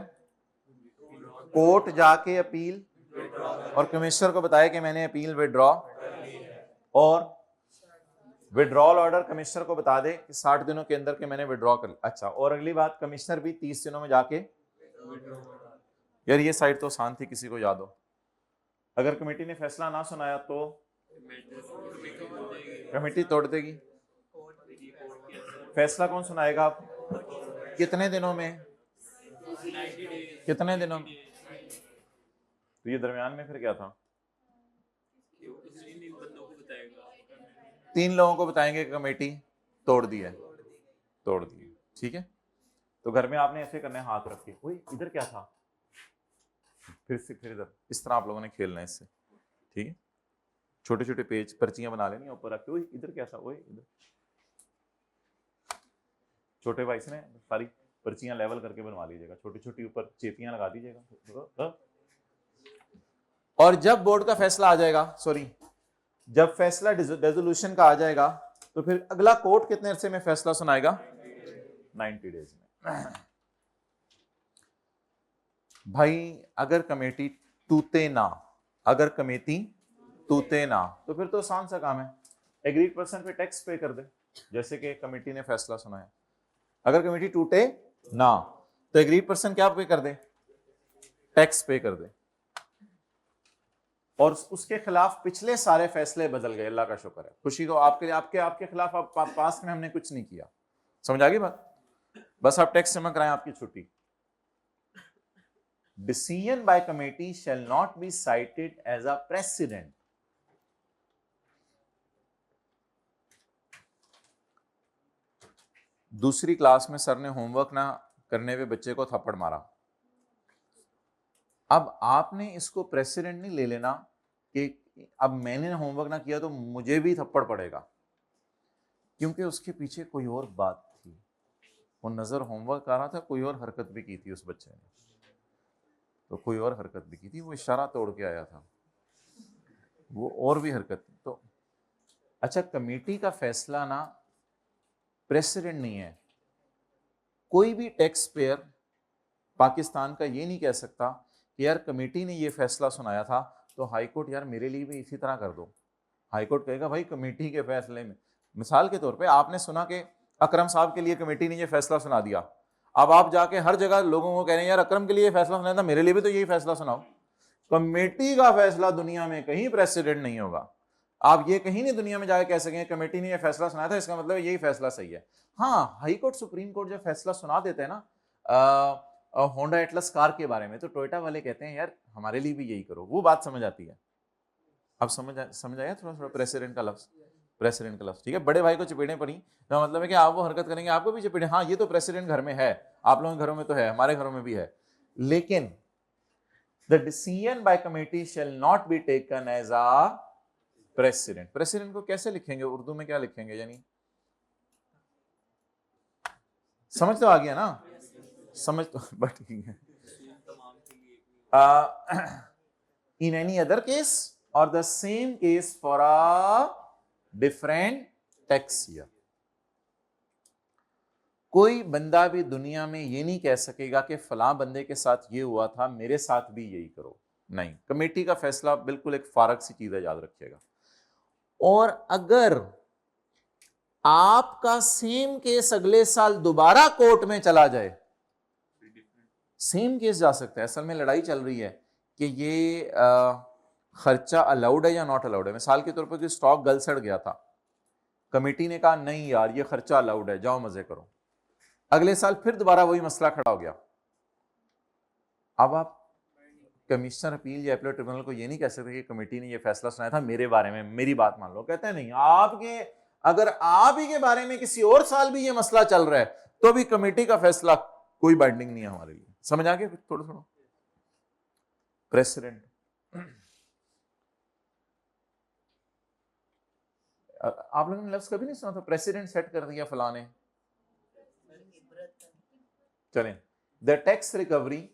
कोर्ट जाके अपील और कमिश्नर को बताया कि मैंने अपील विड्रॉ, और विड्रॉल ऑर्डर कमिश्नर को बता दे कि 60 दिनों के अंदर के मैंने विड्रॉ कर लिया। अच्छा, और अगली बात, कमिश्नर भी 30 दिनों में जाके, यार ये साइड तो आसान थी, किसी को याद हो? अगर कमेटी ने फैसला ना सुनाया तो कमेटी तोड़ देगी। फैसला कौन सुनाएगा? कितने दिनों में? कितने दिनों में? तो ये दरमियान में फिर क्या था? 3 लोगों को बताएंगे कि कमेटी तोड़ दी है, तोड़ दी है। ठीक है, तो घर में आपने ऐसे करने हाथ रख के, ओए इधर क्या था, फिर इधर, इस तरह आप लोगों ने खेलना है इससे। ठीक है, छोटे छोटे पेज पर्चियां बना लेनी, ऊपर रख के, ओए इधर क्या था, ओए इधर। छोटे भाई से सारी पर्चियां लेवल करके बनवा लीजिएगा, छोटी छोटी ऊपर चेपियां लगा दीजिएगा। और जब बोर्ड का फैसला आ जाएगा, सॉरी जब फैसला रेजोल्यूशन का आ जाएगा, तो फिर अगला कोर्ट कितने अरसे में फैसला सुनाएगा? 90 डेज में। भाई अगर कमेटी टूटे ना, अगर कमेटी टूटे ना, तो फिर तो आसान सा काम है, एग्रीड पर्सन पे टैक्स पे कर दे, जैसे कि कमेटी ने फैसला सुनाया। अगर कमेटी टूटे ना तो एग्रीड पर्सन क्या पे कर दे? टैक्स पे कर दे। और उसके खिलाफ पिछले सारे फैसले बदल गए, अल्लाह का शुक्र है, खुशी को आपके आपके खिलाफ पास में हमने कुछ नहीं किया। समझ आ गई बात? बस आप टैक्स जमा कराएं, आपकी छुट्टी। Decision by committee shall not be cited as a precedent. दूसरी क्लास में सर ने होमवर्क ना करने पे बच्चे को थप्पड़ मारा। अब आपने इसको प्रेसिडेंट नहीं ले लेना कि अब मैंने होमवर्क ना किया तो मुझे भी थप्पड़ पड़ेगा, क्योंकि उसके पीछे कोई और बात थी। वो नजर होमवर्क कर रहा था, कोई और हरकत भी की थी उस बच्चे ने, तो कोई और हरकत भी की थी, वो इशारा तोड़ के आया था, वो और भी हरकत थी। तो अच्छा, कमेटी का फैसला ना प्रेसिडेंट नहीं है। कोई भी टैक्स पेयर पाकिस्तान का ये नहीं कह सकता कि यार कमेटी ने ये फैसला सुनाया था तो हाईकोर्ट यार मेरे लिए भी इसी तरह कर दो। हाईकोर्ट कहेगा भाई कमेटी के फैसले में, मिसाल के तौर पे आपने सुना कि अकरम साहब के लिए कमेटी ने ये फैसला सुना दिया, अब आप जाके हर जगह लोगों को कह रहे हैं यार अकरम के लिए फैसला सुनाया था, मेरे लिए भी तो यही फैसला सुनाओ। कमेटी का फैसला दुनिया में कहीं प्रेसिडेंट नहीं होगा। आप ये कहीं नहीं दुनिया में जाके कह सकें कमेटी ने ये फैसला सुनाया था, इसका मतलब यही फैसला सही है। हाँ, हाई कोर्ट सुप्रीम कोर्ट जब फैसला सुना देते हैं ना होंडा एटलस कार के बारे में, तो टोयोटा वाले कहते हैं यार हमारे लिए भी यही करो, वो बात समझ आती है। अब समझ आया थोड़ा थोड़ा प्रेसिडेंट का लफ्ज, प्रेसिडेंट का लफ्ज। ठीक है, बड़े भाई को चपेड़े पड़ी तो मतलब है कि आप वो हरकत करेंगे आपको भी चपेड़े। हाँ, ये तो प्रेसिडेंट घर में है, आप लोगों के घरों में तो है, हमारे घरों में भी है, लेकिन the decision by committee shall not be taken as a president। President को कैसे लिखेंगे, उर्दू में क्या लिखेंगे? यानी समझ तो आ गया ना? समझ तो बट ठीक है। in any other case or the same case for a different tax year। कोई बंदा भी दुनिया में ये नहीं कह सकेगा कि फलां बंदे के साथ ये हुआ था, मेरे साथ भी यही करो। नहीं, कमेटी का फैसला बिल्कुल एक फारग सी चीज है, याद रखिएगा। और अगर आपका सेम केस अगले साल दोबारा कोर्ट में चला जाए, सेम केस जा सकता है। असल में लड़ाई चल रही है कि ये खर्चा अलाउड है या नॉट अलाउड है। मिसाल के तौर पर स्टॉक गल सड़ गया था, कमेटी ने कहा नहीं यार ये खर्चा अलाउड है, जाओ मजे करो। अगले साल फिर दोबारा वही मसला खड़ा हो गया। अब आप कमिश्नर अपील या अपीलेट ट्रिब्यूनल को ये नहीं कह सकते कि कमेटी ने ये फैसला सुनाया था मेरे बारे में, मेरी बात मान लो। कहते हैं नहीं, आपके अगर आप ही के बारे में किसी और साल भी ये मसला चल रहा है तो भी कमेटी का फैसला कोई बाइंडिंग नहीं है हमारे लिए। समझ आ गया? थोड़ा थोड़ा प्रेसिडेंट, आप लोगों ने लफ्ज कभी नहीं सुना था प्रेसिडेंट सेट कर दिया फलाने? चलें, द टैक्स रिकवरी।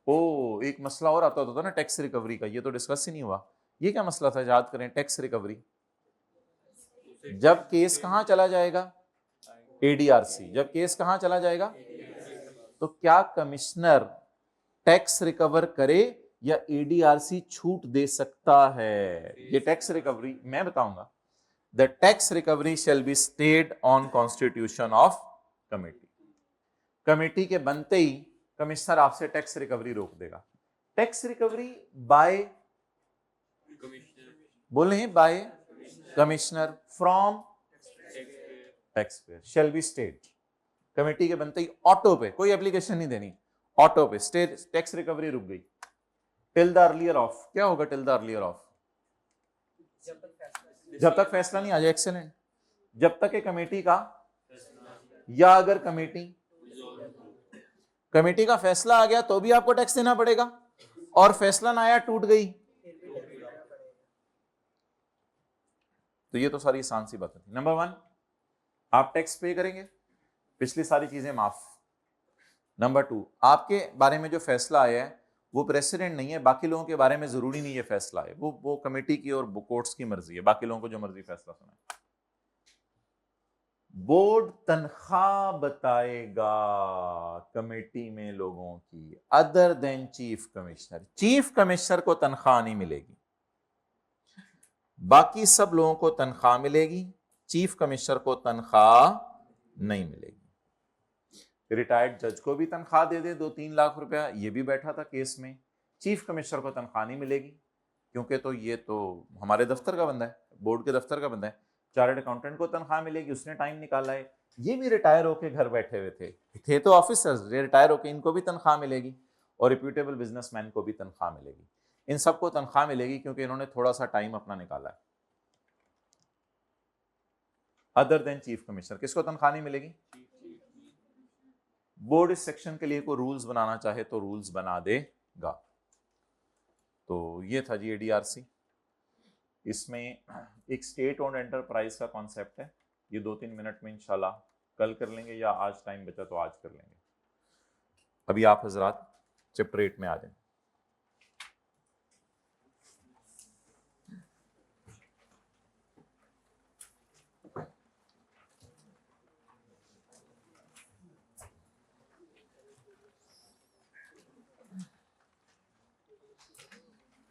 ओ एक मसला और आता होता था ना टैक्स रिकवरी का, ये तो डिस्कस ही नहीं हुआ। ये क्या मसला था, याद करें। टैक्स रिकवरी जब केस कहां चला जाएगा? एडीआरसी। जब केस कहां चला जाएगा? तो क्या कमिश्नर टैक्स रिकवर करे या एडीआरसी छूट दे सकता है? ये टैक्स रिकवरी मैं बताऊंगा। The tax recovery shall be stayed on constitution of committee. Committee के बनते ही कमिश्नर आपसे टैक्स रिकवरी रोक देगा। टैक्स रिकवरी बाय बोले by commissioner from taxpayer shall be stayed. Committee के बनते ही ऑटो पे, कोई एप्लीकेशन नहीं देनी, ऑटो पे स्टेट टैक्स रिकवरी रुक गई। टिल द अर्लियर ऑफ, क्या होगा टिल द अर्लियर ऑफ? जब तक फैसला नहीं आ जाए। एक्सेलेंट। जब तक कमेटी का, या अगर कमेटी का फैसला आ गया तो भी आपको टैक्स देना पड़ेगा, और फैसला ना आया टूट गई तो ये तो सारी आसान सी बात है। नंबर 1 आप टैक्स पे करेंगे, पिछली सारी चीजें माफ। नंबर 2 आपके बारे में जो फैसला आया है वो प्रेसिडेंट नहीं है, बाकी लोगों के बारे में जरूरी नहीं है फैसला है, वो कमेटी की और कोर्ट्स की मर्जी है, बाकी लोगों को जो मर्जी फैसला सुनाए। बोर्ड तनख्वाह बताएगा कमेटी में लोगों की, other than chief commissioner. Chief commissioner को तनख्वाह नहीं मिलेगी, बाकी सब लोगों को तनख्वाह मिलेगी, चीफ कमिश्नर को तनख्वाह नहीं मिलेगी। रिटायर्ड जज को भी तनख्वाह दे दे 2-3 लाख रुपया, ये भी बैठा था केस में, चीफ कमिश्नर को तनख्वाह नहीं मिलेगी, क्योंकि तो ये तो हमारे दफ्तर का बंदा है, बोर्ड के दफ्तर का बंदा है। चार्टर्ड अकाउंटेंट को तनख्वाह मिलेगी, उसने टाइम निकाला है, ये भी रिटायर होके घर बैठे हुए थे तो ऑफिसर्स, रिटायर होके इनको भी तनख्वाह मिलेगी, और रिप्यूटेबल बिजनेसमैन को भी तनख्वाह मिलेगी। इन सबको तनख्वाह मिलेगी क्योंकि इन्होंने थोड़ा सा टाइम अपना निकाला है। अदर देन चीफ कमिश्नर, किसको तनख्वाह नहीं मिलेगी? बोर्ड इस सेक्शन के लिए कोई रूल्स बनाना चाहे तो रूल्स बना देगा। तो ये था जी एडीआरसी। इसमें एक स्टेट ओन्ड एंटरप्राइज का कॉन्सेप्ट है, ये 2-3 मिनट में इंशाल्लाह कल कर लेंगे, या आज टाइम बचा तो आज कर लेंगे। अभी आप हजरात चैप्टर 8 में आ जाएं।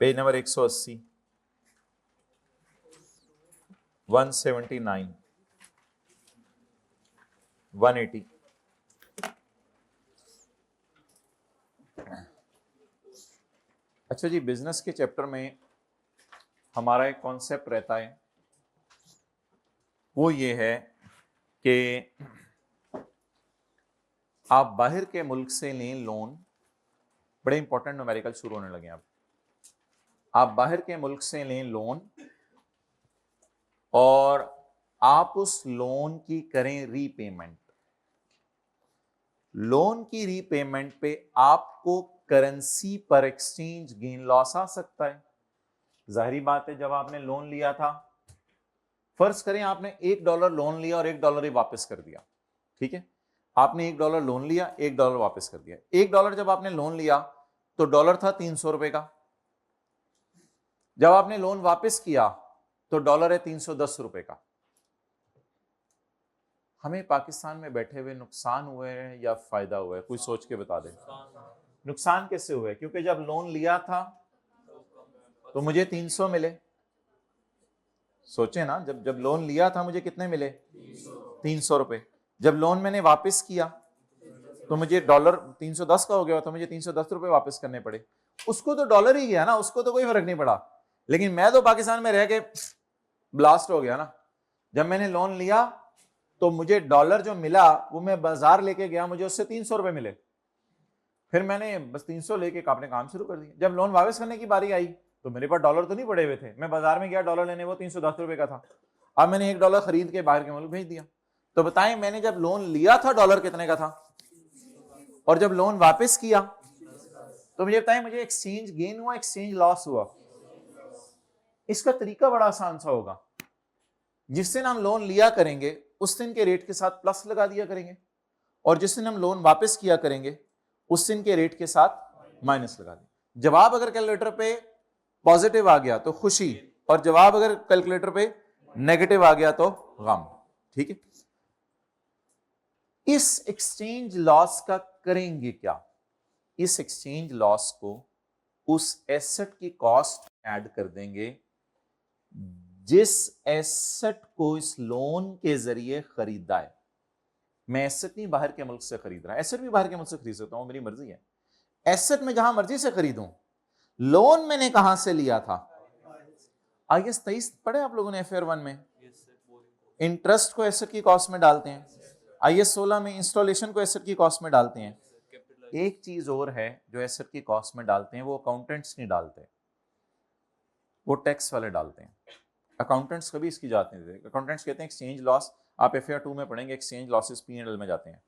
Page number 180, 179, 180। अच्छा जी, बिजनेस के चैप्टर में हमारा एक कॉन्सेप्ट रहता है, वो ये है कि आप बाहर के मुल्क से लें लोन, बड़े इंपॉर्टेंट न्यूमेरिकल शुरू होने लगे। आप बाहर के मुल्क से लें लोन और आप उस लोन की करें रीपेमेंट। लोन की रीपेमेंट पे आपको करेंसी पर एक्सचेंज गेन लॉस आ सकता है। जाहिर बात है, जब आपने लोन लिया था, फर्ज करें आपने $1 लोन लिया और $1 ही वापस कर दिया, ठीक है? आपने $1 लोन लिया, $1 वापस कर दिया। $1 जब आपने लोन लिया तो डॉलर था 300 रुपए का, जब आपने लोन वापस किया तो डॉलर है 310 रुपए का। हमें पाकिस्तान में बैठे हुए नुकसान हुए हैं या फायदा हुआ है? कोई सोच के बता दे। नुकसान कैसे हुआ है? क्योंकि जब लोन लिया था तो मुझे 300 मिले। सोचे ना, जब लोन लिया था मुझे कितने मिले? 300 रुपए। जब लोन मैंने वापस किया तो मुझे डॉलर 310 का हो गया, तो मुझे 310 रुपए वापस करने पड़े। उसको तो डॉलर ही गया ना, उसको तो कोई फर्क नहीं पड़ा, लेकिन मैं तो पाकिस्तान में रह के ब्लास्ट हो गया ना। जब मैंने लोन लिया तो मुझे डॉलर जो मिला वो मैं बाजार लेके गया, मुझे उससे 300 रुपए मिले, फिर मैंने बस 300 लेके अपने काम शुरू कर दिया। जब लोन वापस करने की बारी आई तो मेरे पास डॉलर तो नहीं पड़े हुए थे, मैं बाजार में गया डॉलर लेने, वो 310 रुपए का था। अब मैंने $1 खरीद के बाहर के मुल्क भेज दिया। तो बताएं मैंने जब लोन लिया था डॉलर कितने का था, और जब लोन वापस किया तो मुझे बताएं मुझे एक्सचेंज गेन हुआ, एक्सचेंज लॉस हुआ? इसका तरीका बड़ा आसान सा होगा, जिस दिन हम लोन लिया करेंगे उस दिन के रेट के साथ प्लस लगा दिया करेंगे, और जिस दिन हम लोन वापस किया करेंगे उस दिन के रेट के साथ माइनस लगा दें। जवाब अगर कैलकुलेटर पे पॉजिटिव आ गया तो खुशी, और जवाब अगर कैलकुलेटर पे नेगेटिव आ गया तो गम। ठीक है, इस एक्सचेंज लॉस का करेंगे क्या? इस एक्सचेंज लॉस को उस एसेट की कॉस्ट ऐड कर देंगे जिस एसेट को इस लोन के जरिए खरीदा है। मैं एसेट नहीं बाहर के मुल्क से खरीद रहा, एसेट भी बाहर के मुल्क से खरीद सकता हूं, मेरी मर्जी है। एसेट में जहां मर्जी से खरीदूं, लोन मैंने कहां से लिया था? IAS 23 पढ़े आप लोगों ने FAR 1 में? इंटरेस्ट को एसेट की कॉस्ट में डालते हैं। IAS 16 में इंस्टॉलेशन को एसेट की कॉस्ट में डालते हैं। एक चीज और है जो एसेट की कॉस्ट में डालते हैं, वो अकाउंटेंट्स नहीं डालते, वो टैक्स वाले डालते हैं। अकाउंटेंट्स कभी इसकी जात नहीं देते। अकाउंटेंट्स कहते हैं एक्सचेंज लॉस, आप FAR 2 में पढ़ेंगे, एक्सचेंज लॉसेस P&L में जाते हैं।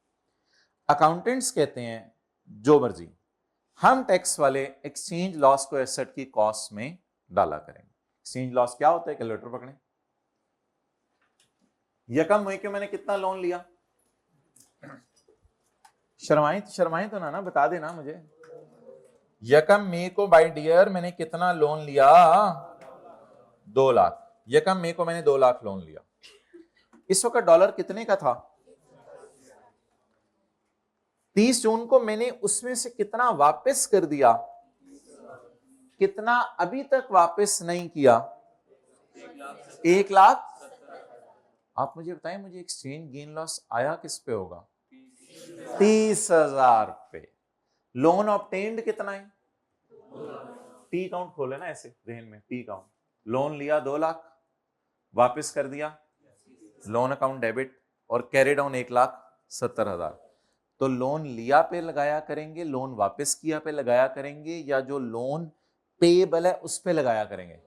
अकाउंटेंट्स कहते हैं जो मर्जी, हम टैक्स वाले एक्सचेंज लॉस को एसेट की कॉस्ट में डाला करेंगे। एक्सचेंज लॉस क्या होता है? कैलकुलेटर पकड़ें। यकम हुई कि मैंने कितना लोन लिया, शर्माएं तो ना बता देना मुझे। यकम मई को बाय डियर मैंने कितना लोन लिया? 2 लाख। यकम मई को मैंने 2 लाख लोन लिया। इस वक्त डॉलर कितने का था? 30 जून को मैंने उसमें से कितना वापस कर दिया? कितना अभी तक वापस नहीं किया? 1 लाख। आप मुझे बताएं मुझे एक्सचेंज गेन लॉस आया किस पे होगा? 30,000 पे। लोन ऑब्टेन्ड कितना है? टी काउंट खोले ना ऐसे जहन में, टी काउंट। लोन लिया 2 लाख, वापस कर दिया, लोन अकाउंट डेबिट, और कैरी डाउन 1,70,000। तो लोन लिया पे लगाया करेंगे, लोन वापस किया पे लगाया करेंगे, या जो लोन पेएबल है उस पे लगाया करेंगे?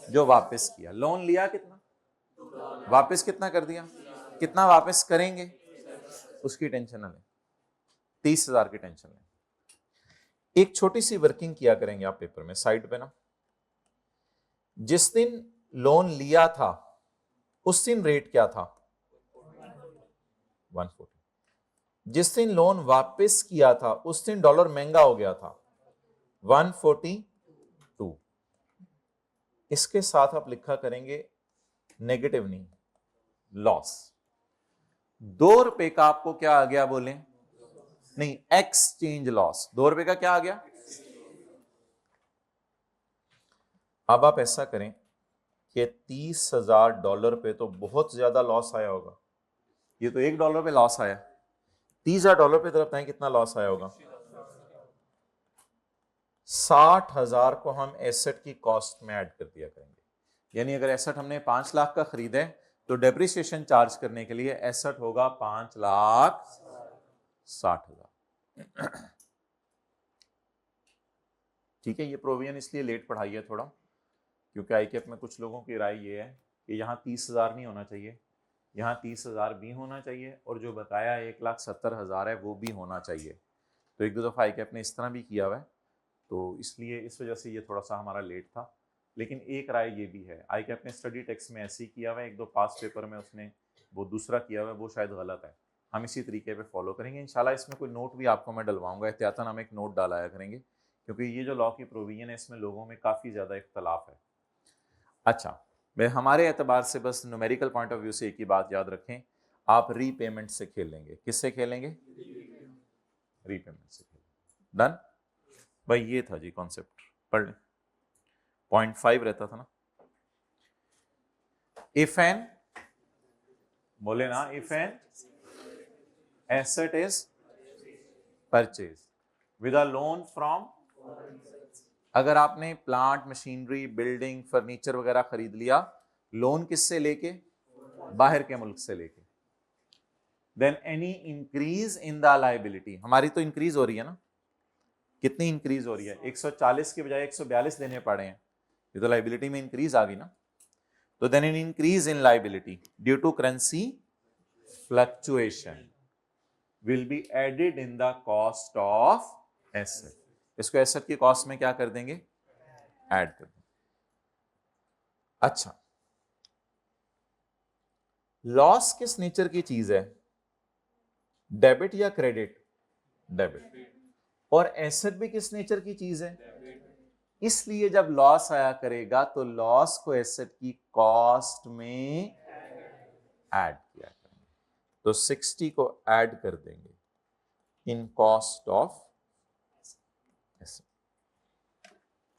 जो वापस किया। लोन लिया कितना, वापस कितना कर दिया, कितना वापस करेंगे, उसकी टेंशन ना लें, 30,000 की टेंशन लें। एक छोटी सी वर्किंग किया करेंगे आप पेपर में साइड पे ना। जिस दिन लोन लिया था उस दिन रेट क्या था? 140। जिस दिन लोन वापस किया था उस दिन डॉलर महंगा हो गया था, 142। इसके साथ आप लिखा करेंगे नेगेटिव नहीं, लॉस। 2 रुपए का आपको क्या आ गया बोले? नहीं, एक्सचेंज लॉस। 2 रुपए का क्या आ गया? अब आप ऐसा करें कि $30,000 पे तो बहुत ज्यादा लॉस आया होगा। ये तो $1 पे लॉस आया, $30,000 पे तरफ बताएं कितना लॉस आया होगा? 60,000 को हम एसेट की कॉस्ट में ऐड कर दिया करेंगे। यानी अगर एसेट हमने 5 लाख का खरीदा है तो डेप्रिसिएशन चार्ज करने के लिए एसेट होगा 5,60,000। ठीक है, ये प्रोविजन इसलिए लेट पढ़ाई है थोड़ा, क्योंकि ICAP में कुछ लोगों की राय ये है कि यहाँ 30,000 नहीं होना चाहिए, यहाँ 30,000 भी होना चाहिए, और जो बताया 1,70,000 है वो भी होना चाहिए। तो एक दो दफ़ा ICAP ने इस तरह भी किया हुआ है, तो इसलिए इस वजह से ये थोड़ा सा हमारा लेट था। लेकिन एक राय ये भी है, ICAP ने स्टडी टेक्स्ट में ऐसे ही किया हुआ है, एक दो पास पेपर में उसने वो दूसरा किया हुआ है, वो शायद गलत है। हम इसी तरीके पे फॉलो करेंगे इंशाल्लाह। इसमें कोई नोट भी आपको मैं डलवाऊंगा, एहतियातन हम एक नोट डालाया करेंगे, क्योंकि ये जो लॉ की प्रोविजन है इसमें लोगों में काफ़ी ज़्यादा इख्तलाफ है। अच्छा, मैं हमारे एतबार से बस न्यूमेरिकल पॉइंट ऑफ व्यू से एक ही बात याद रखें, आप रीपेमेंट से खेलेंगे। किससे खेलेंगे? रीपेमेंट से खेलेंगे। डन भाई, ये था जी कॉन्सेप्ट, पढ़ लें। 0.5 रहता था ना। इफ एन बोले ना, if an asset is purchase with a loan from, अगर आपने प्लांट मशीनरी बिल्डिंग फर्नीचर वगैरह खरीद लिया लोन किससे लेके, बाहर के मुल्क से लेके, then any increase in the liability, हमारी तो इंक्रीज हो रही है ना, कितनी इंक्रीज हो रही है, 140 के बजाय 142 देने पड़े हैं, ये तो लायबिलिटी में इंक्रीज आ गई ना, तो then an increase in liability due to currency fluctuation will be added in the cost of asset, इसको एसेट की कॉस्ट में क्या कर देंगे, ऐड कर देंगे। अच्छा, लॉस किस नेचर की चीज है, डेबिट या क्रेडिट, डेबिट, और एसेट भी किस नेचर की चीज है, इसलिए जब लॉस आया करेगा तो लॉस को एसेट की कॉस्ट में ऐड किया करेंगे, तो 60 को ऐड कर देंगे in cost of asset.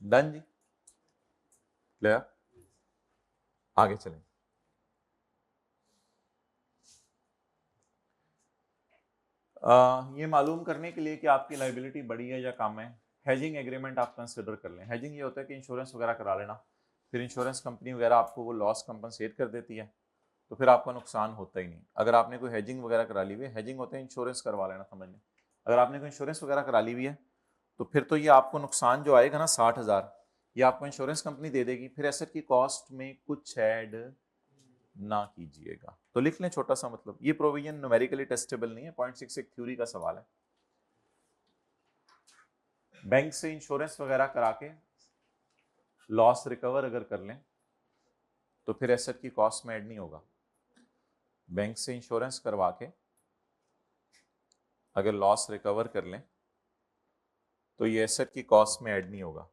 Done जी, क्लियर, आगे चलें। ये मालूम करने के लिए कि आपकी लायबिलिटी बड़ी है या कम है, हेजिंग एग्रीमेंट आप कंसिडर कर लें। हेजिंग ये होता है कि इंश्योरेंस वगैरह करा लेना, फिर इंश्योरेंस कंपनी वगैरह आपको वो लॉस कंपनसेट कर देती है, तो फिर आपका नुकसान होता ही नहीं। अगर आपने कोई हेजिंग वगैरह करा ली हुई है, हेजिंग होता है इंश्योरेंस करवा लेना, समझ लें, अगर आपने कोई इंश्योरेंस वगैरह करा ली हुई है तो फिर तो ये आपको नुकसान जो आएगा ना 60,000, ये आपको इंश्योरेंस कंपनी दे देगी, फिर एसेट की कॉस्ट में कुछ ऐड ना कीजिएगा। तो लिख लें छोटा सा मतलब, ये प्रोविजन न्यूमेरिकली टेस्टेबल नहीं है, 0.6 एक थ्योरी का सवाल है। बैंक से इंश्योरेंस वगैरह करा के लॉस रिकवर अगर कर लें तो फिर एसेट की कॉस्ट में ऐड नहीं होगा। बैंक से इंश्योरेंस करवा के अगर लॉस रिकवर कर लें तो ये एसेट की कॉस्ट में ऐड नहीं होगा।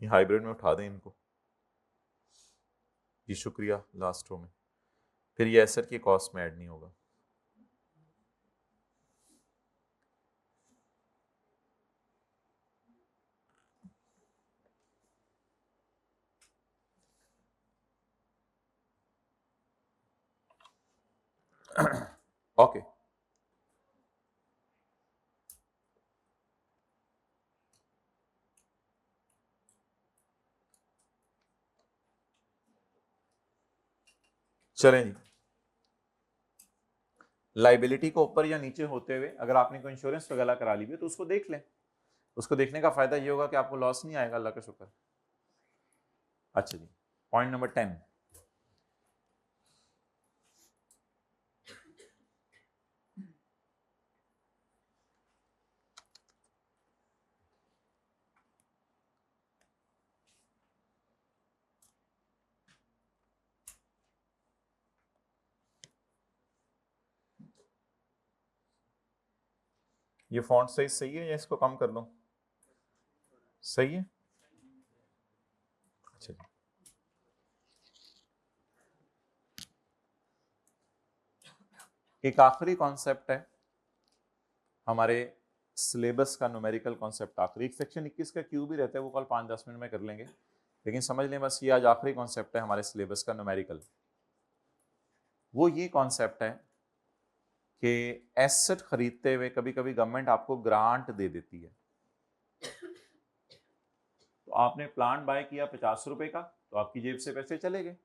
ये हाइब्रिड में उठा दें इनको जी, शुक्रिया, लास्ट रो में, फिर ये एसेट की कॉस्ट में ऐड नहीं होगा। ओके चलें जी, लाइबिलिटी को ऊपर या नीचे होते हुए अगर आपने कोई इंश्योरेंस वगैरह करा ली है तो उसको देख लें, उसको देखने का फायदा ये होगा कि आपको लॉस नहीं आएगा, अल्लाह का शुक्र। अच्छा जी, पॉइंट नंबर 10, ये फॉन्ट साइज सही है या इसको कम कर लूं, सही है। अच्छा जी, एक आखिरी कॉन्सेप्ट है हमारे सिलेबस का, न्यूमेरिकल कॉन्सेप्ट आखिरी, एक सेक्शन 21 का क्यू भी रहता है, वो कल 5-10 मिनट में कर लेंगे, लेकिन समझ लें बस ये आज आखिरी कॉन्सेप्ट है हमारे सिलेबस का न्यूमेरिकल। वो ये कॉन्सेप्ट है कि एसेट खरीदते हुए कभी कभी गवर्नमेंट आपको ग्रांट दे देती है। तो आपने प्लांट बाय किया 50 रुपए का, तो आपकी जेब से पैसे चले गए,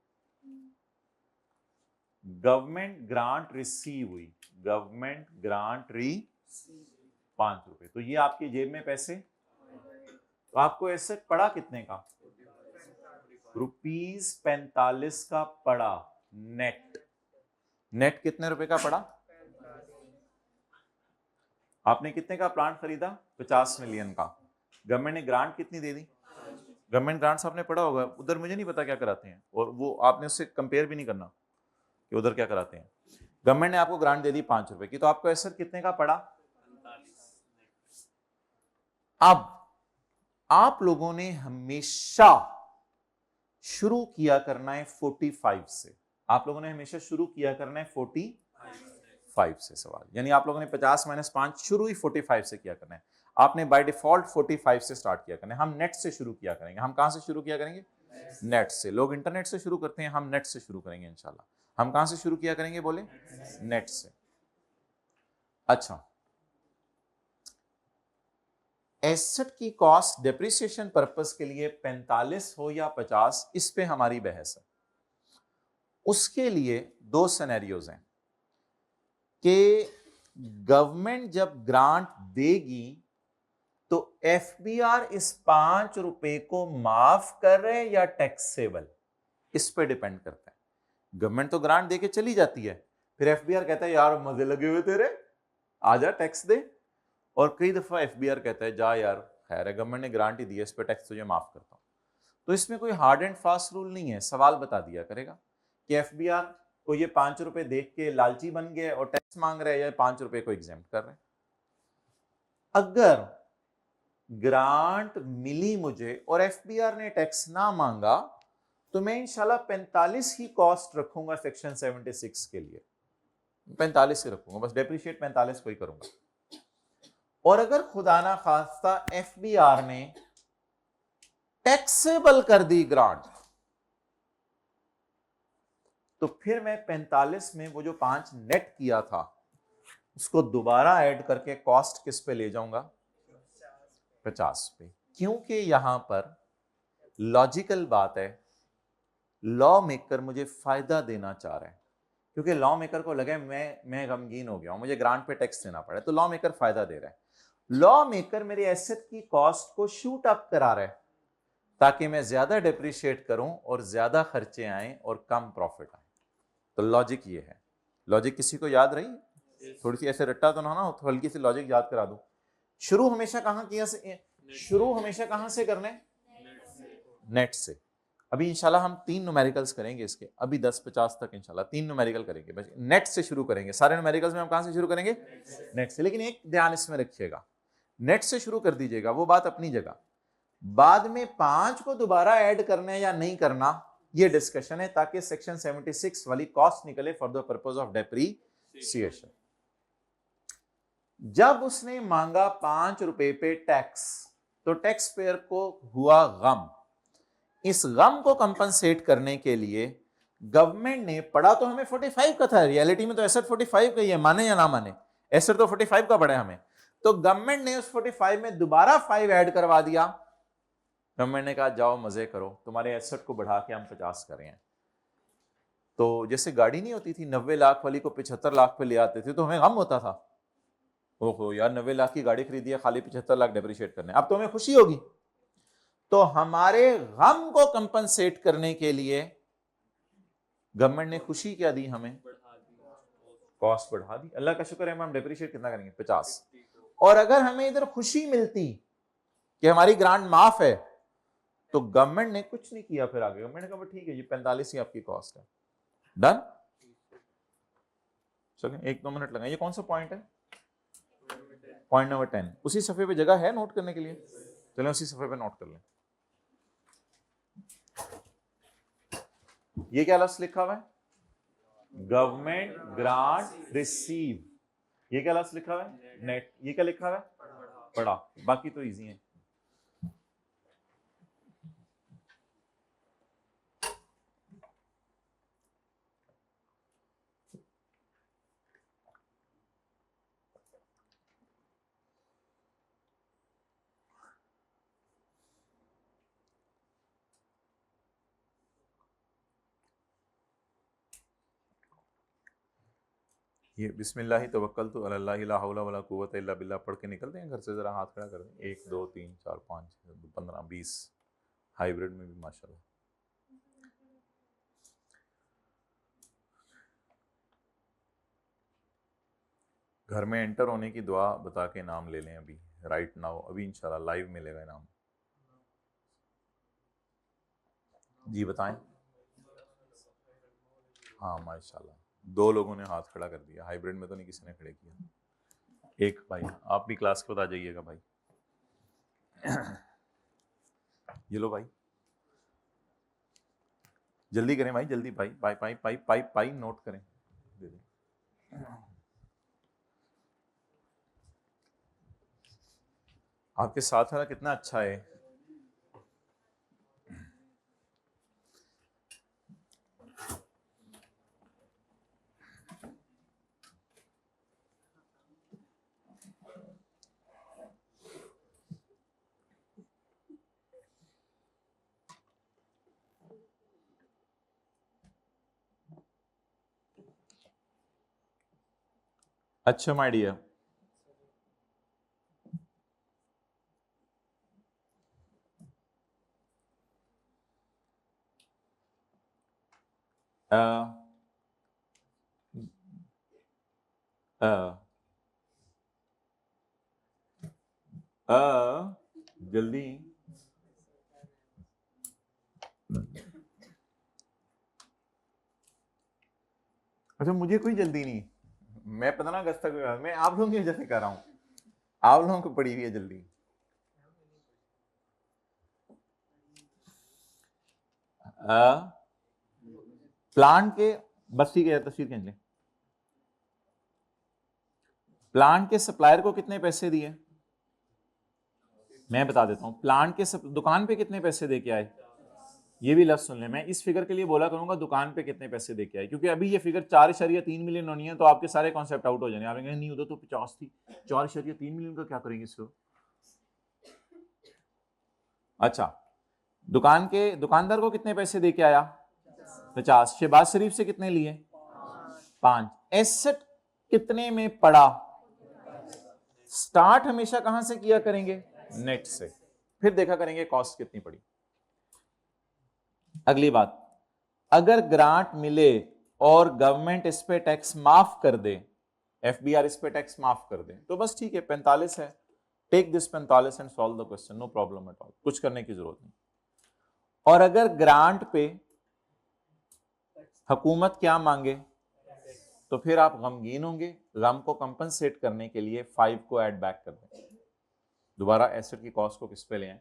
गवर्नमेंट ग्रांट रिसीव हुई, गवर्नमेंट ग्रांट 5 रुपए, तो ये आपकी जेब में पैसे, तो आपको एसेट पड़ा कितने का, ₹45 का पड़ा नेट। नेट कितने रुपए का पड़ा, आपने कितने का प्लांट खरीदा, 50 मिलियन का, गवर्नमेंट ने ग्रांट कितनी दे दी, गवर्नमेंट ग्रांट्स आपने पढ़ा होगा, उधर मुझे नहीं पता क्या कराते हैं, और वो आपने उससे कंपेयर भी नहीं करना कि उधर क्या कराते हैं। गवर्नमेंट ने आपको ग्रांट दे दी 5 रुपए की, तो आपको एसेट कितने का पड़ा। अब आप लोगों ने हमेशा शुरू किया करना है 45 से, आप लोगों ने हमेशा शुरू किया करना है 45 से सवाल, यानी आप लोगों ने 50 - 5 शुरू ही 45 से किया करना है। आपने बाय डिफॉल्ट 45 से स्टार्ट किया करना है, हम नेट से शुरू किया करेंगे। हम कहां से शुरू किया करेंगे, नेट से। लोग इंटरनेट से शुरू करते हैं, हम नेट से शुरू करेंगे इंशाल्लाह। हम कहां से शुरू किया करेंगे बोले? नेट से। अच्छा, एसेट की कॉस्ट डेप्रिसिएशन पर्पस के लिए 45 हो या 50, इस पे हमारी बहस है। उसके लिए दो सिनेरियोज हैं कि गवर्नमेंट जब ग्रांट देगी तो एफबीआर इस 5 रुपए को माफ कर रहे या टैक्सेबल, इस पे डिपेंड करता है। गवर्नमेंट तो ग्रांट देके चली जाती है, फिर एफबीआर कहता है यार मजे लगे हुए तेरे, आजा टैक्स दे। और कई दफा एफबीआर कहता है जा यार खैर है गवर्नमेंट ने ग्रांट ही दी है, इस पे टैक्स तुझे माफ करता हूं। तो इसमें कोई हार्ड एंड फास्ट रूल नहीं है, सवाल बता दिया करेगा कि एफबीआर को ये 5 रुपए देख के लालची बन गया और टैक्स मांग रहे हैं या 5 रुपए को एग्जेम्प्ट कर रहे हैं। अगर ग्रांट मिली मुझे और एफबीआर ने टैक्स ना मांगा तो मैं इंशाल्लाह 45 ही कॉस्ट रखूंगा सेक्शन 76 के लिए, 45 ही रखूंगा, बस डेप्रिशिएट 45 को ही करूंगा। और अगर खुदा ना खास्ता एफबीआर ने टैक्सेबल कर दी ग्रांट तो फिर मैं 45 में वो जो 5 नेट किया था उसको दोबारा ऐड करके कॉस्ट किस पे ले जाऊंगा? 50 पे। क्योंकि यहां पर लॉजिकल बात है, लॉ मेकर मुझे फायदा देना चाह रहा है, क्योंकि लॉ मेकर को लगे मैं गमगीन हो गया हूं, मुझे ग्रांट पे टैक्स देना पड़ा, तो लॉ मेकर फायदा दे रहा है। लॉ मेकर मेरे एसेट की कॉस्ट को शूट अप करा रहा है ताकि मैं ज्यादा डेप्रिशिएट करूं और ज्यादा खर्चे आए और कम प्रॉफिट आए। तो लॉजिक ये है। लॉजिक किसी को याद रही? थोड़ी सी ऐसे रट्टा तो ना हो, तो हल्की सी लॉजिक याद करा दूं। शुरू हमेशा कहां किया से? शुरू हमेशा कहां से करने? नेट से। अभी इंशाल्लाह हम 3 न्यूमेरिकल्स करेंगे इसके, अभी 10-50 तक इंशाल्लाह 3 न्यूमेरिकल करेंगे, बस नेट से शुरू करेंगे। सारे न्यूमेरिकल्स में हम कहां से शुरू करेंगे? नेट से। लेकिन एक ध्यान इसमें रखिएगा, नेट से शुरू कर दीजिएगा, वो बात अपनी जगह। बाद में 5 को दोबारा ऐड करना है या नहीं करना ये डिस्कशन है, ताकि सेक्शन 76 वाली कॉस्ट निकले for the purpose of depreciation. जब उसने मांगा 5 रुपए पे टैक्स तो टैक्स पेयर को हुआ गम। इस गम को कंपनसेट करने के लिए गवर्नमेंट ने, पढ़ा तो हमें 45 का था, रियलिटी में तो एसेट 45 का ही है, माने या ना माने, एसेट तो 45 का पड़ा है हमें। तो गवर्नमेंट ने उस 45 में दोबारा 5 ऐड करवा दिया। गवर्नमेंट ने कहा जाओ मजे करो, तुम्हारे एसेट को बढ़ा के हम 50 कर रहे हैं। तो जैसे गाड़ी नहीं होती थी 90 लाख वाली को 75 लाख पे ले आते थे तो हमें गम होता था, ओहो यार 90 लाख की गाड़ी खरीदी है, खाली 75 लाख डेप्रिशिएट करने। अब तो हमें खुशी होगी। तो हमारे गम को कंपनसेट करने के लिए गवर्नमेंट ने खुशी क्या दी हमें? कॉस्ट बढ़ा दी। अल्लाह का शुक्र है, हम डेप्रिशिएट कितना करेंगे? 50। और अगर हमें इधर खुशी मिलती कि हमारी ग्रांट माफ है तो गवर्नमेंट ने कुछ नहीं किया, फिर आगे गवर्नमेंट ने कहा ठीक है ये 45 ही आपकी कॉस्ट है, डन। चलिए 1-2 मिनट लगाए। ये कौन सा पॉइंट है? Point number 10। उसी सफे पे जगह है नोट करने के लिए? चलें उसी सफे पे नोट कर लें। ये क्या लफ्ज लिखा हुआ है? Government grant receive. ये क्या लफ्ज लिखा हुआ है? नेट। ये क्या लिखा हुआ है? पढ़ा। बाकी तो इजी है। ये बिस्मिल्लाह तवक्कलतु अलल्लाहि ला हौला वला कुव्वता इल्ला बिल्लाह पढ़ के निकलते हैं घर से, जरा हाथ खड़ा कर दें। 1 2 3 4 5 15 20 हाइब्रिड में भी माशाल्लाह। घर में एंटर होने की दुआ बता के नाम ले लें अभी, राइट नाउ, अभी इंशाल्लाह लाइव मिलेगा इनाम। जी बताएं। हाँ माशाल्लाह, 2 लोगों ने हाथ खड़ा कर दिया। हाइब्रिड में तो नहीं किसी ने खड़े किया। एक भाई आप भी क्लास के बाद आ जाइएगा भाई। ये लो भाई, जल्दी करें भाई, जल्दी भाई, पाई पाई पाई पाई पाई नोट करें, दे दें। आपके साथ वाला कितना अच्छा है। अच्छा माय डियर, जल्दी। अच्छा मुझे कोई जल्दी नहीं, मैं 15 अगस्त तक, मैं आप लोगों की वजह से कर रहा हूं, आप लोगों को पड़ी हुई है जल्दी। प्लांट के, बस ठीक है तस्वीर खींच ले। प्लांट के सप्लायर को कितने पैसे दिए? मैं बता देता हूं, प्लांट के दुकान पे कितने पैसे दे के आए? ये भी लफ्ज सुन ले, मैं इस फिगर के लिए बोला करूंगा दुकान पे कितने पैसे दे के आए, क्योंकि अभी ये फिगर 4.3 मिलियन होनी है, तो आपके सारे कॉन्सेप्ट आउट हो जाएंगे। आप कहेंगे नहीं उधर तो 50 थी, 4.3 मिलियन का क्या करेंगे इसको? अच्छा, दुकानदार को कितने पैसे दे के आया? 50। शहबाज शरीफ से कितने लिए? 5। एसेट कितने में पड़ा? स्टार्ट हमेशा कहां से किया करेंगे? नेट से, फिर देखा करेंगे कॉस्ट कितनी पड़ी। अगली बात, अगर ग्रांट मिले और गवर्नमेंट इस पे टैक्स माफ कर दे, एफबीआर इस पे टैक्स माफ कर दे, तो बस ठीक है, 45 है, take this 45 and solve the question, no problem at all, कुछ करने की जरूरत नहीं। और अगर ग्रांट पे हुकूमत क्या मांगे, तो फिर आप गमगीन होंगे, गम को कंपनसेट करने के लिए 5 को ऐड बैक कर दें, दोबारा एसेट की कॉस्ट को किस पे ले आए,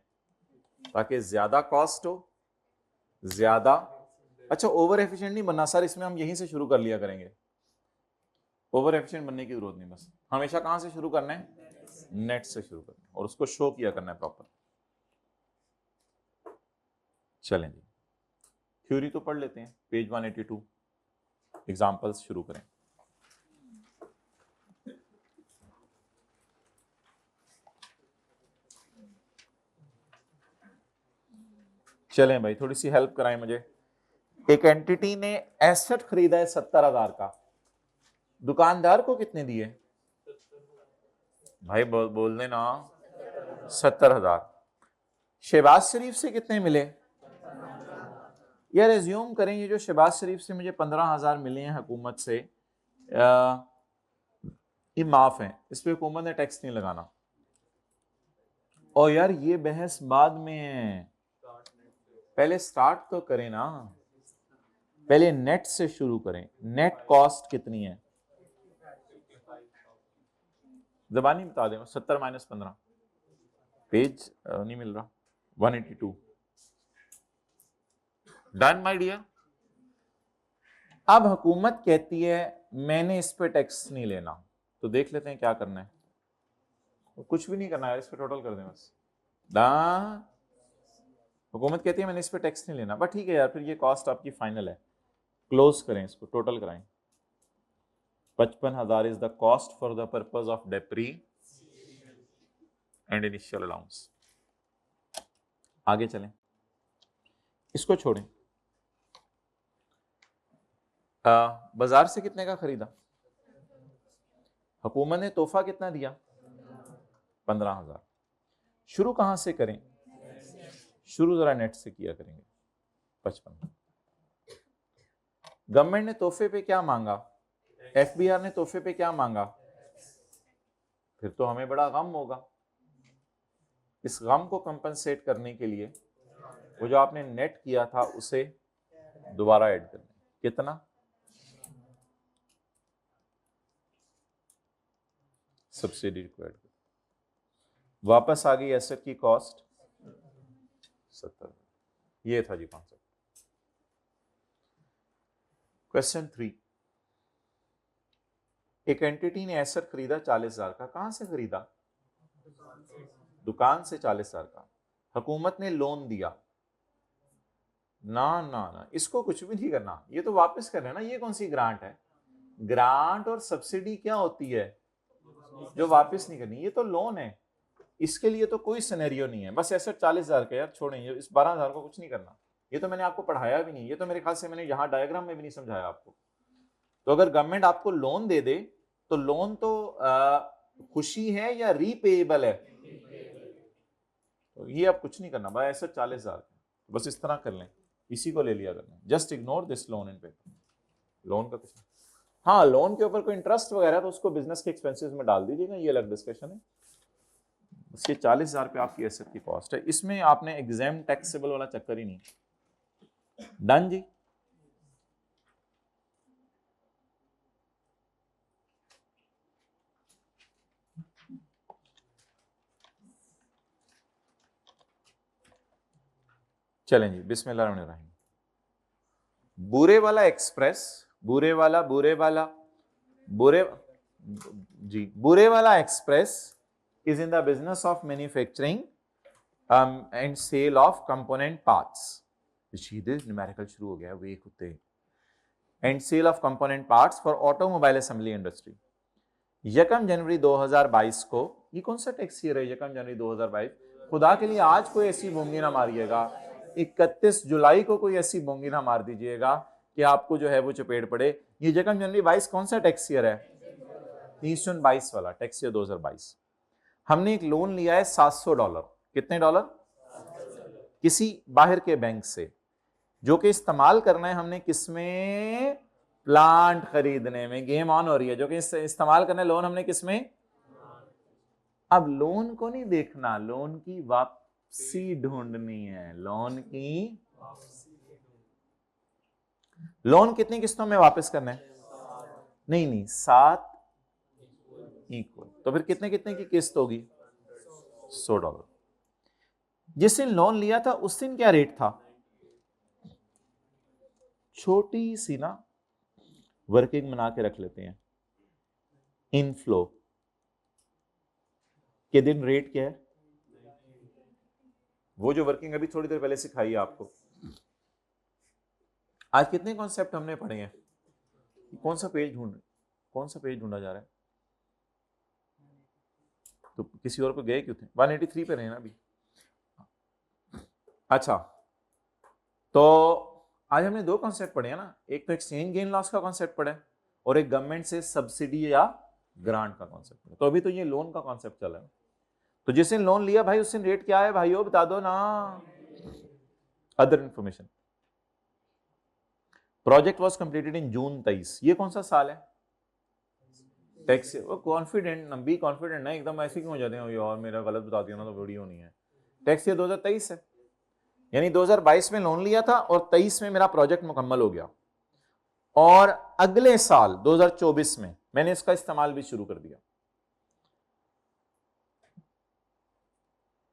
ताकि ज्यादा कॉस्ट हो, ज्यादा। अच्छा ओवर एफिशिएंट नहीं बनना सर, इसमें हम यहीं से शुरू कर लिया करेंगे, ओवर एफिशिएंट बनने की जरूरत नहीं, बस हमेशा कहां से शुरू करना है? नेट से शुरू करना है, और उसको शो किया करना है प्रॉपर। चलें जी, थ्योरी तो पढ़ लेते हैं, पेज 182, एग्जांपल्स शुरू करें। चलें भाई, थोड़ी सी हेल्प कराएं मुझे। एक एंटिटी ने एसेट खरीदा है 70,000 का, दुकानदार को कितने दिए? भाई बोल देना, 70,000। शहबाज शरीफ से कितने मिले? यार एज्यूम करें ये जो शहबाज शरीफ से मुझे 15,000 मिले हैं हुकूमत से, ये माफ है, इस पे हुकूमत ने टैक्स नहीं लगाना। और यार ये बहस बाद में है, पहले स्टार्ट तो करें ना, पहले नेट से शुरू करें। नेट कॉस्ट कितनी है? जबानी बता दें, 70 माइनस 15, पेज नहीं मिल रहा, 182। Done my dear. अब हुकूमत कहती है मैंने इस पे टैक्स नहीं लेना, तो देख लेते हैं क्या करना है। तो कुछ भी नहीं करना है, इस पे टोटल कर दें बस। हुकूमत कहती है मैंने इस पे टैक्स नहीं लेना, बट ठीक है यार, फिर ये कॉस्ट आपकी फाइनल है, क्लोज करें इसको, टोटल कराएं। 55,000 is the cost for the purpose of depre and initial allowance. आगे चलें, इसको छोड़ें। बाजार से कितने का खरीदा? हुकूमत ने तोहफा कितना दिया? 15,000। शुरू कहां से करें? शुरू जरा नेट से किया करेंगे, 55। गवर्नमेंट ने तोहफे पे क्या मांगा? एफबीआर ने तोहफे पे क्या मांगा? फिर तो हमें बड़ा गम होगा। इस गम को कंपनसेट करने के लिए वो जो आपने नेट किया था उसे दोबारा ऐड करना। कितना? सब्सिडी को ऐड कर, वापस आ गई एसेट की कॉस्ट 70। ये था जी कॉन्सेप्ट। क्वेश्चन 3, एक एंटिटी ने एसेट खरीदा 40,000 का, कहां से खरीदा? दुकान से 40,000 का। हुकूमत ने लोन दिया, ना ना ना, इसको कुछ भी नहीं करना, ये तो वापस करना है ना, ये कौन सी ग्रांट है? ग्रांट और सब्सिडी क्या होती है जो वापस नहीं करनी, ये तो लोन है, इसके लिए तो कोई सिनेरियो नहीं है। बस एसेट 40,000 का, यार छोड़ें, ये इस 12,000 को कुछ नहीं करना, ये तो मैंने आपको पढ़ाया भी नहीं, ये तो मेरे ख्याल से मैंने यहाँ डायग्राम में भी नहीं समझाया आपको। तो अगर गवर्नमेंट आपको लोन दे दे तो लोन तो खुशी है या रीपेएबल है? तो ये अब कुछ नहीं करना भाई, ऐसा 40,000 बस इस तरह कर लें, इसी को ले लिया करना, just ignore this loan in paper. Loan का कुछ, हाँ लोन के ऊपर कोई इंटरेस्ट वगैरह तो उसको बिजनेस के एक्सपेंसेस में डाल दीजिएगा, ये अलग डिस्कशन है। बस ये 40,000 रुपये आपकी एसेट की कॉस्ट है, इसमें आपने एग्जाम टैक्सेबल वाला चक्कर ही नहीं। डन जी। चलें जी, बिस्मिल्लाहिर्रहमानिर्रहीम। बुरे वाला एक्सप्रेस, बुरे वाला बुरे वाला express is in the business of manufacturing and sale of component parts. सीधे न्यूमेरिकल शुरू हो गया वे कुत्ते। and sale of component parts for automobile assembly industry। 1 जनवरी 2022 को, ये कौन सा टैक्स ईयर है 1 जनवरी 2022? खुदा के लिए आज कोई ऐसी बोंगी ना मारिएगा, 31 जुलाई को कोई ऐसी बोंगी ना मार दीजिएगा कि आपको जो है वो चपेट पड़े। ये 1 जनवरी 22 कौन सा टैक्स ईयर है? 322 वाला टैक्स ईयर 2022। हमने एक लोन लिया है $700। कितने डॉलर? किसी बाहर के बैंक से, जो कि इस्तेमाल करना है हमने किसमें? प्लांट खरीदने में। गेम ऑन हो रही है। जो कि इस्तेमाल करना है लोन हमने किसमें? अब लोन को नहीं देखना, लोन की वापसी ढूंढनी है। लोन की लोन कितनी किस्तों में वापस करना है? नहीं 7 इक्वल। तो फिर कितने कितने की किस्त होगी? $100। जिस दिन लोन लिया था उस दिन क्या रेट था? छोटी सी ना वर्किंग बना के रख लेते हैं, इनफ्लो के दिन रेट क्या है? वो जो वर्किंग अभी थोड़ी देर पहले सिखाई है आपको। आज कितने कॉन्सेप्ट हमने पढ़े हैं? कौन सा पेज ढूंढा जा रहा है? तो किसी और को गए क्यों थे? 183 पे रहे ना अभी। अच्छा, तो आज हमने 2 कॉन्सेप्ट पढ़े हैं ना, एक तो एक्सचेंज गेन लॉस का कॉन्सेप्ट पढ़ा है और एक गवर्नमेंट से सब्सिडी या ग्रांट का कॉन्सेप्ट पढ़ा। तो अभी तो ये लोन का कॉन्सेप्ट चल रहा है। तो जिस दिन लोन लिया भाई उस दिन रेट क्या है भाइयों, बता दो ना। Other information. Project was completed in June 23। ये कौन सा साल है? टैक्स। वो कॉन्फिडेंट, बी कॉन्फिडेंट ना एकदम, ऐसे क्यों हो जाते हैं यार, मेरा गलत बता दिया ना तो वीडियो नहीं है। टैक्स ईयर 2023 है, यानी 2022 में लोन लिया था और 23 में मेरा प्रोजेक्ट मुकम्मल हो गया और अगले साल 2024 में मैंने इसका इस्तेमाल भी शुरू कर दिया।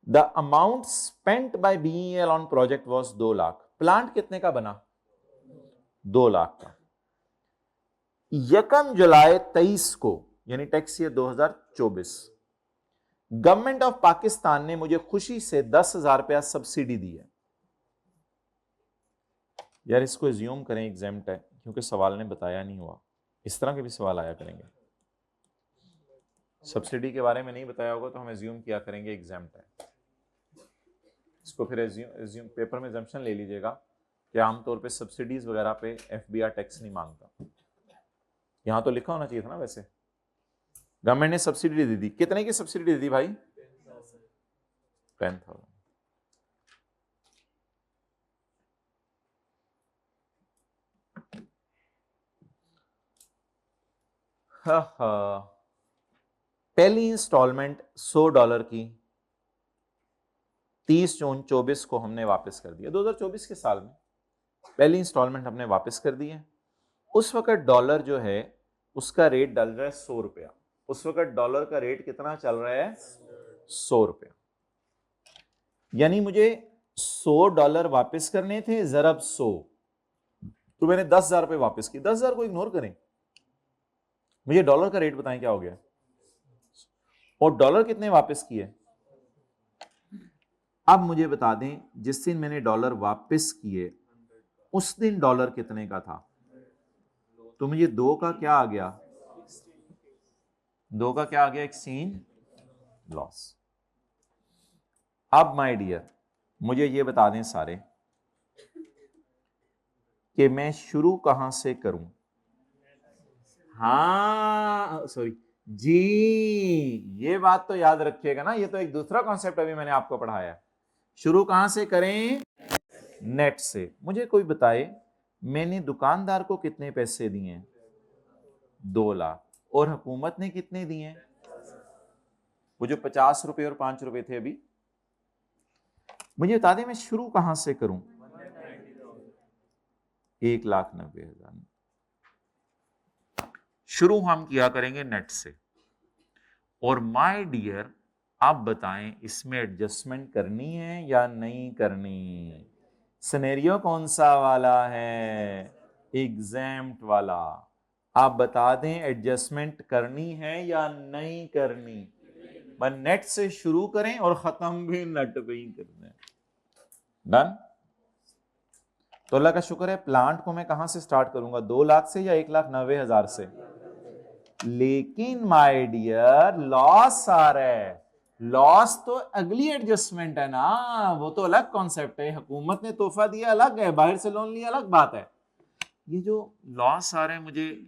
The amount spent by BEL on project was 2 lakh. Plant कितने का बना? 2 लाख का। 1 जुलाई 23 को यानी tax year 2024, government of Pakistan ने मुझे खुशी से 10,000 रुपया सब्सिडी दी है। यार इसको एज्यूम करें एग्जाम्प्ट है, क्योंकि सवाल ने बताया नहीं हुआ। इस तरह के भी सवाल आया करेंगे। सब्सिडी के बारे में नहीं बताया होगा तो हम एज्यूम किया करेंगे एग्जाम्प्ट है। इसको फिर एज्यूम पेपर में एजम्पशन ले लीजिएगा कि आमतौर पे सब्सिडीज वगैरह पे एफबीआर टैक्स नहीं मांगता। यहां तो लिखा होना चाहिए था ना। वैसे गवर्नमेंट ने सब्सिडी दे दी। कितने की सब्सिडी दे दी भाई? 10,000। पहली इंस्टॉलमेंट $100 की 30 जून 24 को हमने वापस कर दिया। 2024 के साल में पहली इंस्टॉलमेंट हमने वापस कर दी है। उस वक्त डॉलर जो है उसका रेट डल रहा है 100 रुपया। उस वक्त डॉलर का रेट कितना चल रहा है? 100 रुपया। यानी मुझे $100 वापस करने थे, ज़रब 100, तो मैंने 10,000 रुपये वापस की। 10,000 को इग्नोर करें, मुझे डॉलर का रेट बताएं क्या हो गया। और डॉलर कितने वापस किए? अब मुझे बता दें, जिस दिन मैंने डॉलर वापस किए उस दिन डॉलर कितने का था? तो मुझे 2 का क्या आ गया? 2 का क्या आ गया? Exchange loss. अब माय डियर मुझे ये बता दें सारे कि मैं शुरू कहां से करूं। हाँ सॉरी जी, ये बात तो याद रखिएगा ना, ये तो एक दूसरा कॉन्सेप्ट अभी मैंने आपको पढ़ाया। शुरू कहां से करें? नेट से। मुझे कोई बताए मैंने दुकानदार को कितने पैसे दिए? 2 लाख। और हुकूमत ने कितने दिए? वो जो 50 रुपए और 5 रुपए थे अभी। मुझे बता दें मैं शुरू कहां से करूं? 1,90,000। शुरू हम किया करेंगे नेट से। और माय डियर आप बताएं इसमें एडजस्टमेंट करनी है या नहीं करनी? सिनेरियो कौन सा वाला है? एग्जैम्प्ट वाला। आप बता दें एडजस्टमेंट करनी है या नहीं करनी। बस नेट से शुरू करें और खत्म भी नेट पे ही करना है। डन। तो अल्लाह का शुक्र है प्लांट को मैं कहां से स्टार्ट करूंगा? 2 लाख से या 1,90,000 से? लेकिन माय डियर लॉस आ रहा है। लॉस तो अगली एडजस्टमेंट है ना, वो तो अलग कॉन्सेप्ट है। हुकूमत ने तोहफा दिया अलग है, बाहर से लोन लिया अलग बात है। ये जो लॉस आ रहे हैं मुझे,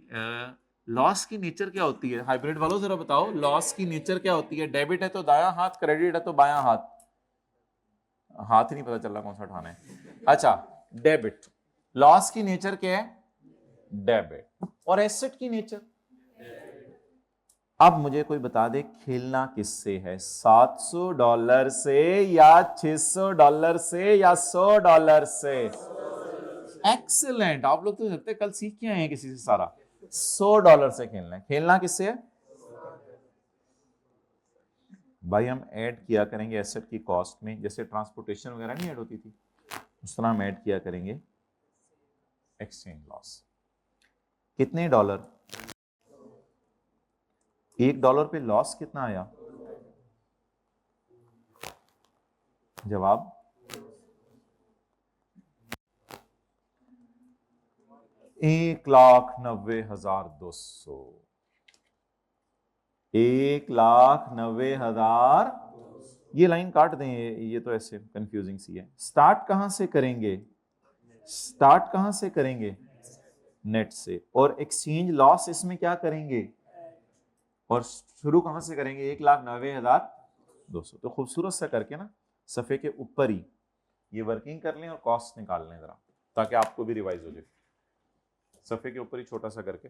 लॉस की नेचर क्या होती है? हाइब्रिड वालों जरा बताओ लॉस की नेचर क्या होती है? डेबिट है तो दायां हाथ, क्रेडिट है तो बायां हाथ। हाथ ही नहीं पता चल रहा कौन सा उठाना है। अच्छा, डेबिट। लॉस की नेचर क्या है? डेबिट। और एसेट की नेचर? अब मुझे कोई बता दे खेलना किससे है? $700 से या $600 से या $100 से? एक्सीलेंट। आप लोग तो लगते कल सीख के आए हैं किसी से सारा। $100 से खेलना है। खेलना किससे है भाई? हम ऐड किया करेंगे एसेट की कॉस्ट में, जैसे ट्रांसपोर्टेशन वगैरह नहीं ऐड होती थी, उस तरह हम ऐड किया करेंगे एक्सचेंज लॉस। कितने डॉलर? $1 पे लॉस कितना आया? जवाब 1,90,200। 1,90,000। ये लाइन काट दें, ये तो ऐसे कंफ्यूजिंग सी है। स्टार्ट कहां से करेंगे? स्टार्ट कहां से करेंगे? नेट से। और एक्सचेंज लॉस इसमें क्या करेंगे? और शुरू कहां से करेंगे? 1,90,200। तो खूबसूरत सा करके ना सफे के ऊपर ही ये वर्किंग कर लें और कॉस्ट निकाल लें जरा, ताकि आपको भी रिवाइज हो जाए। सफे के ऊपर ही छोटा सा करके।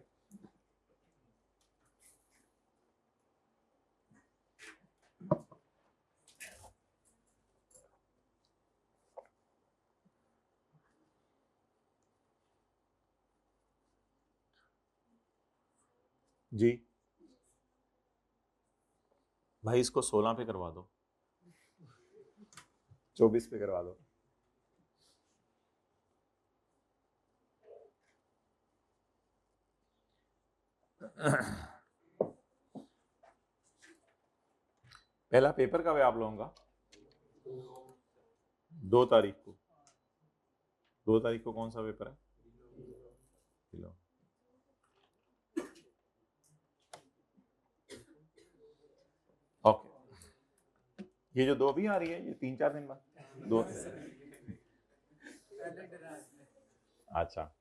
जी भाई इसको 16 पे करवा दो, 24 पे करवा दो। पहला पेपर कब है आप लोगों का? 2 तारीख को। 2 तारीख को कौन सा पेपर है? किलो। ओके। ये जो 2 भी आ रही है ये 3-4 दिन बाद 2। अच्छा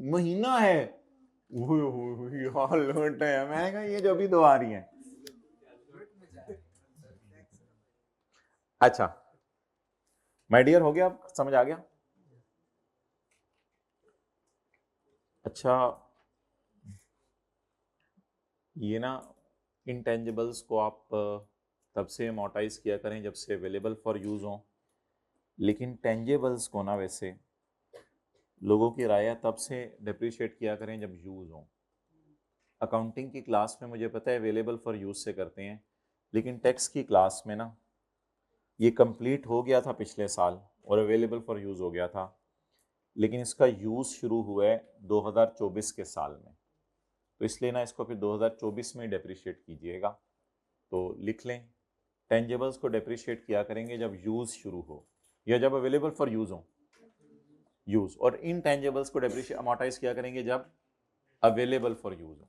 महीना है। लोट है। मैंने कहा ये जो भी 2 आ रही हैं। अच्छा माय डियर हो गया, अब समझ आ गया? अच्छा ये ना इंटेंजिबल्स को आप तब से अमोर्टाइज किया करें जब से अवेलेबल फॉर यूज हो, लेकिन टेंजेबल्स को ना वैसे लोगों की राय तब से डिप्रिशिएट किया करें जब यूज हो। अकाउंटिंग की क्लास में मुझे पता है अवेलेबल फॉर यूज से करते हैं, लेकिन टैक्स की क्लास में ना ये कंप्लीट हो गया था पिछले साल और अवेलेबल फॉर यूज हो गया था, लेकिन इसका यूज शुरू हुआ है 2024 के साल में। तो इसलिए ना इसको फिर 2024 में डिप्रिशिएट कीजिएगा। तो लिख लें टेंजेबल्स को डिप्रिशिएट किया करेंगे जब यूज शुरू हो या जब अवेलेबल फॉर यूज हो यूज, और इनटेंजेबल्स को डिप्रिशिएट अमोर्टाइज किया करेंगे जब अवेलेबल फॉर यूज हो।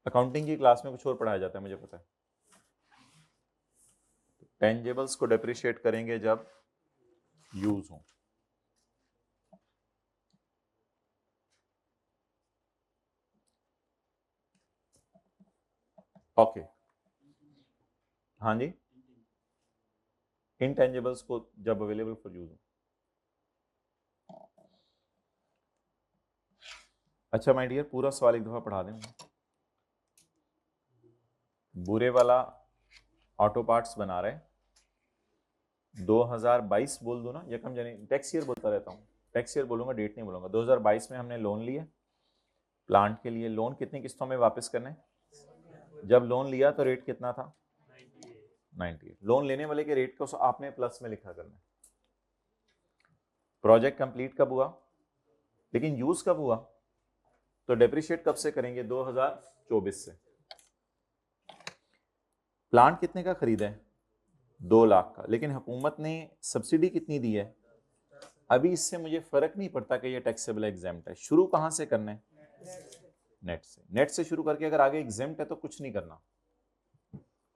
अकाउंटिंग की क्लास में कुछ और पढ़ाया जाता है मुझे पता है। टेंजेबल्स को डिप्रिशिएट करेंगे जब यूज हो। ओके हाँ जी, इंटेंजिबल्स को जब अवेलेबल फॉर यूज हो। अच्छा माय डियर, पूरा सवाल एक दफा पढ़ा दें। बुरे वाला ऑटो पार्ट्स बना रहे 2022 बोल दो ना, या कम जाने टैक्स ईयर बोलता रहता हूँ, टैक्स ईयर बोलूंगा, डेट नहीं बोलूंगा। 2022 में हमने लोन लिया प्लांट के लिए। लोन कितनी किस्तों में वापस करने? जब लोन लिया तो रेट कितना था? 98। लोन लेने वाले के रेट को आपने प्लस में लिखा करना। प्रोजेक्ट कंप्लीट कब हुआ, लेकिन यूज कब हुआ? तो डेप्रिशिएट कब से करेंगे? 2024 से। प्लांट कितने का खरीदा है? 2 लाख का, लेकिन हुकूमत ने सब्सिडी कितनी दी है? अभी इससे मुझे फर्क नहीं पड़ता कि ये टैक्सेबल एग्जेम्प्ट है। शुरू कहां से करना है? नेट से। नेट से शुरू करके अगर आगे एग्जेम्प्ट है तो कुछ नहीं करना,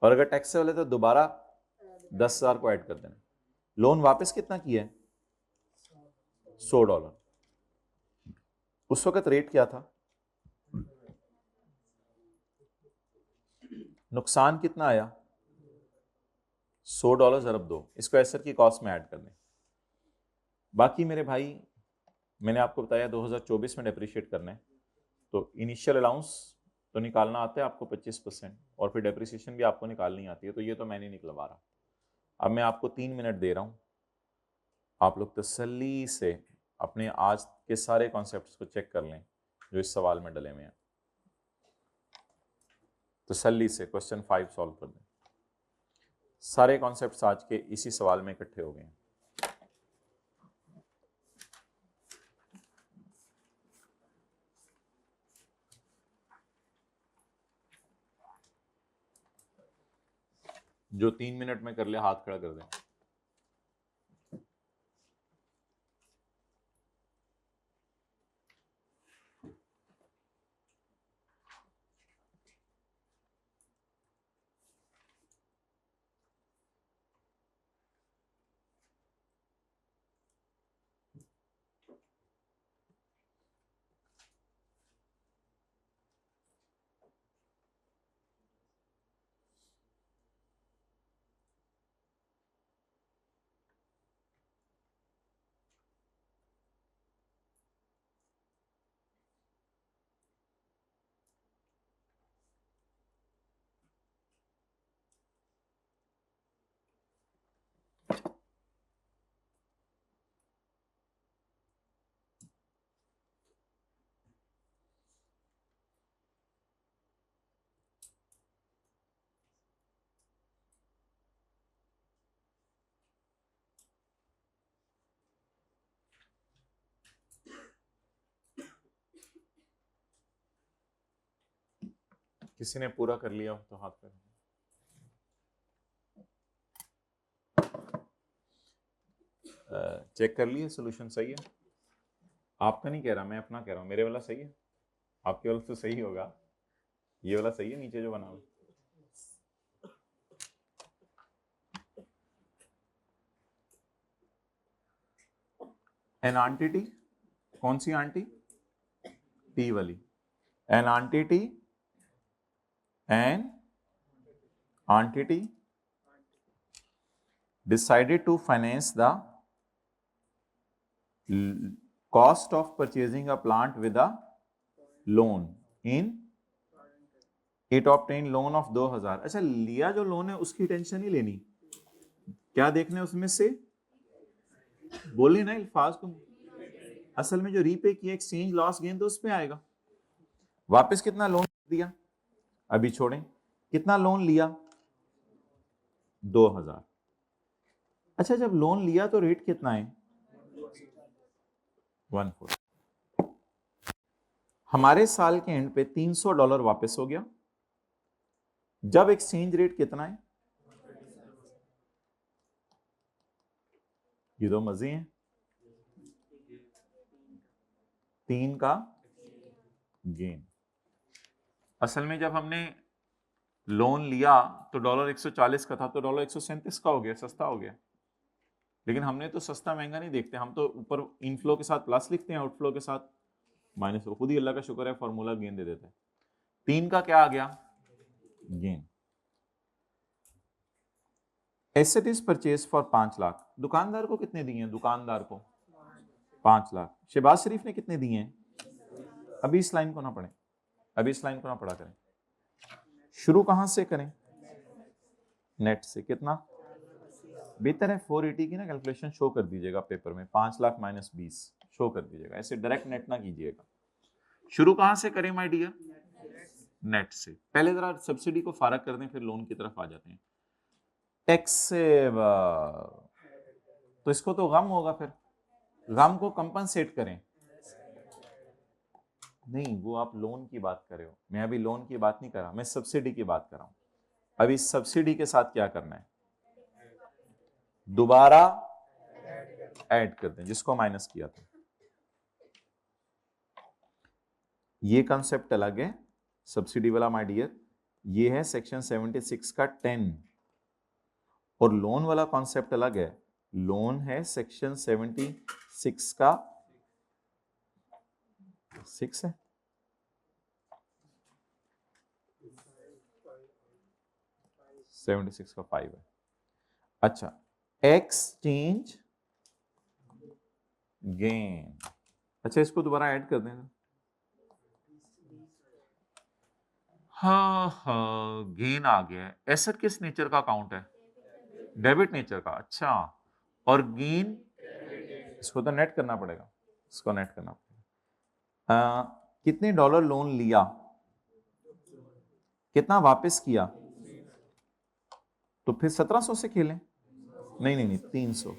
और अगर टैक्सेबल है तो दोबारा 10,000 को ऐड कर देना। लोन वापस कितना किया है? $100। उस वक्त रेट क्या था? नुकसान कितना आया? $100 अरब 2। इसको एसर की कॉस्ट में ऐड कर दें। बाकी मेरे भाई, मैंने आपको बताया 2024 में डेप्रिशिएट करना है, तो इनिशियल अलाउंस तो निकालना आता है आपको 25%, और फिर डेप्रिसिएशन भी आपको निकालनी आती है, तो ये तो मैं नहीं निकलवा रहा। अब मैं आपको 3 मिनट दे रहा हूँ, आप लोग तसल्ली से अपने आज के सारे कॉन्सेप्ट्स को चेक कर लें जो इस सवाल में डले हुए हैं। तसल्ली से क्वेश्चन 5 सॉल्व कर दें। सारे कॉन्सेप्ट्स आज के इसी सवाल में इकट्ठे हो गए हैं। जो 3 मिनट में कर ले हाथ खड़ा कर दें। किसी ने पूरा कर लिया तो हाथ पे। चेक कर लिए सोल्यूशन सही है? आपका नहीं कह रहा, मैं अपना कह रहा हूँ। मेरे वाला सही है, आपके वाला तो सही होगा। ये वाला सही है नीचे जो बना हुआ। एन आंटिटी, कौन सी आंटी? टी वाली। An entity, an entity decided to finance the cost of purchasing a plant with a loan in it obtained loan of 2000। अच्छा, लिया जो लोन है उसकी टेंशन नहीं लेनी, क्या देखना है उसमें से? बोले ना अल्फाज को, असल में जो रीपे किया एक्सचेंज लॉस गेन तो उस पे आएगा। वापस कितना लोन दिया अभी छोड़ें, कितना लोन लिया? 2000। अच्छा, जब लोन लिया तो रेट कितना है? 1.4। हमारे साल के एंड पे $300 वापस हो गया, जब एक्सचेंज रेट कितना है? ये दो मजे हैं। 3 का गेन। असल में जब हमने लोन लिया तो $140 का था, तो $137 का हो गया, सस्ता हो गया। लेकिन हमने तो सस्ता महंगा नहीं देखते, हम तो ऊपर इनफ्लो के साथ प्लस लिखते हैं, आउटफ्लो के साथ माइनस। खुद ही अल्लाह का शुक्र है फॉर्मूला गेन दे देते हैं। 3 का क्या आ गया? Gain. Asset is purchase for 5 lakh. दुकानदार को कितने दिए हैं? दुकानदार को 5 लाख। शहबाज शरीफ ने कितने दिए हैं? अभी इस लाइन को ना पढ़ें, अभी इस लाइन को ना पढ़ा करें। शुरू कहां से करें? नेट से। कितना बेहतर है? 480 की ना कैलकुलेशन शो कर दीजिएगा पेपर में, 5 लाख माइनस 20 शो कर दीजिएगा, ऐसे डायरेक्ट नेट ना कीजिएगा। शुरू कहां से करें माय डियर? नेट से। पहले जरा सब्सिडी को फारग कर दें, फिर लोन की तरफ आ जाते हैं। टैक्स से तो इसको तो गम होगा, फिर गम को कंपनसेट करें। नहीं, वो आप लोन की बात कर रहे हो, मैं अभी लोन की बात नहीं कर रहा, मैं सब्सिडी की बात कर रहा हूं। अभी सब्सिडी के साथ क्या करना है? दोबारा ऐड कर दें जिसको माइनस किया था। ये कंसेप्ट अलग है सब्सिडी वाला माय डियर, ये है सेक्शन 76 का 10, और लोन वाला कॉन्सेप्ट अलग है। लोन है सेक्शन 76 का 6 है, सेवेंटी सिक्स का 5 है। अच्छा, एक्सचेंज गेन। अच्छा, इसको दोबारा ऐड कर दें। हाँ, गेन आ गया है। एसेट किस नेचर का अकाउंट है? डेबिट नेचर का। अच्छा, और गेन इसको तो नेट करना पड़ेगा, इसको नेट करना पड़ेगा। कितने डॉलर लोन लिया, कितना वापस किया? तो फिर 1700 से खेलें। नहीं नहीं नहीं, 300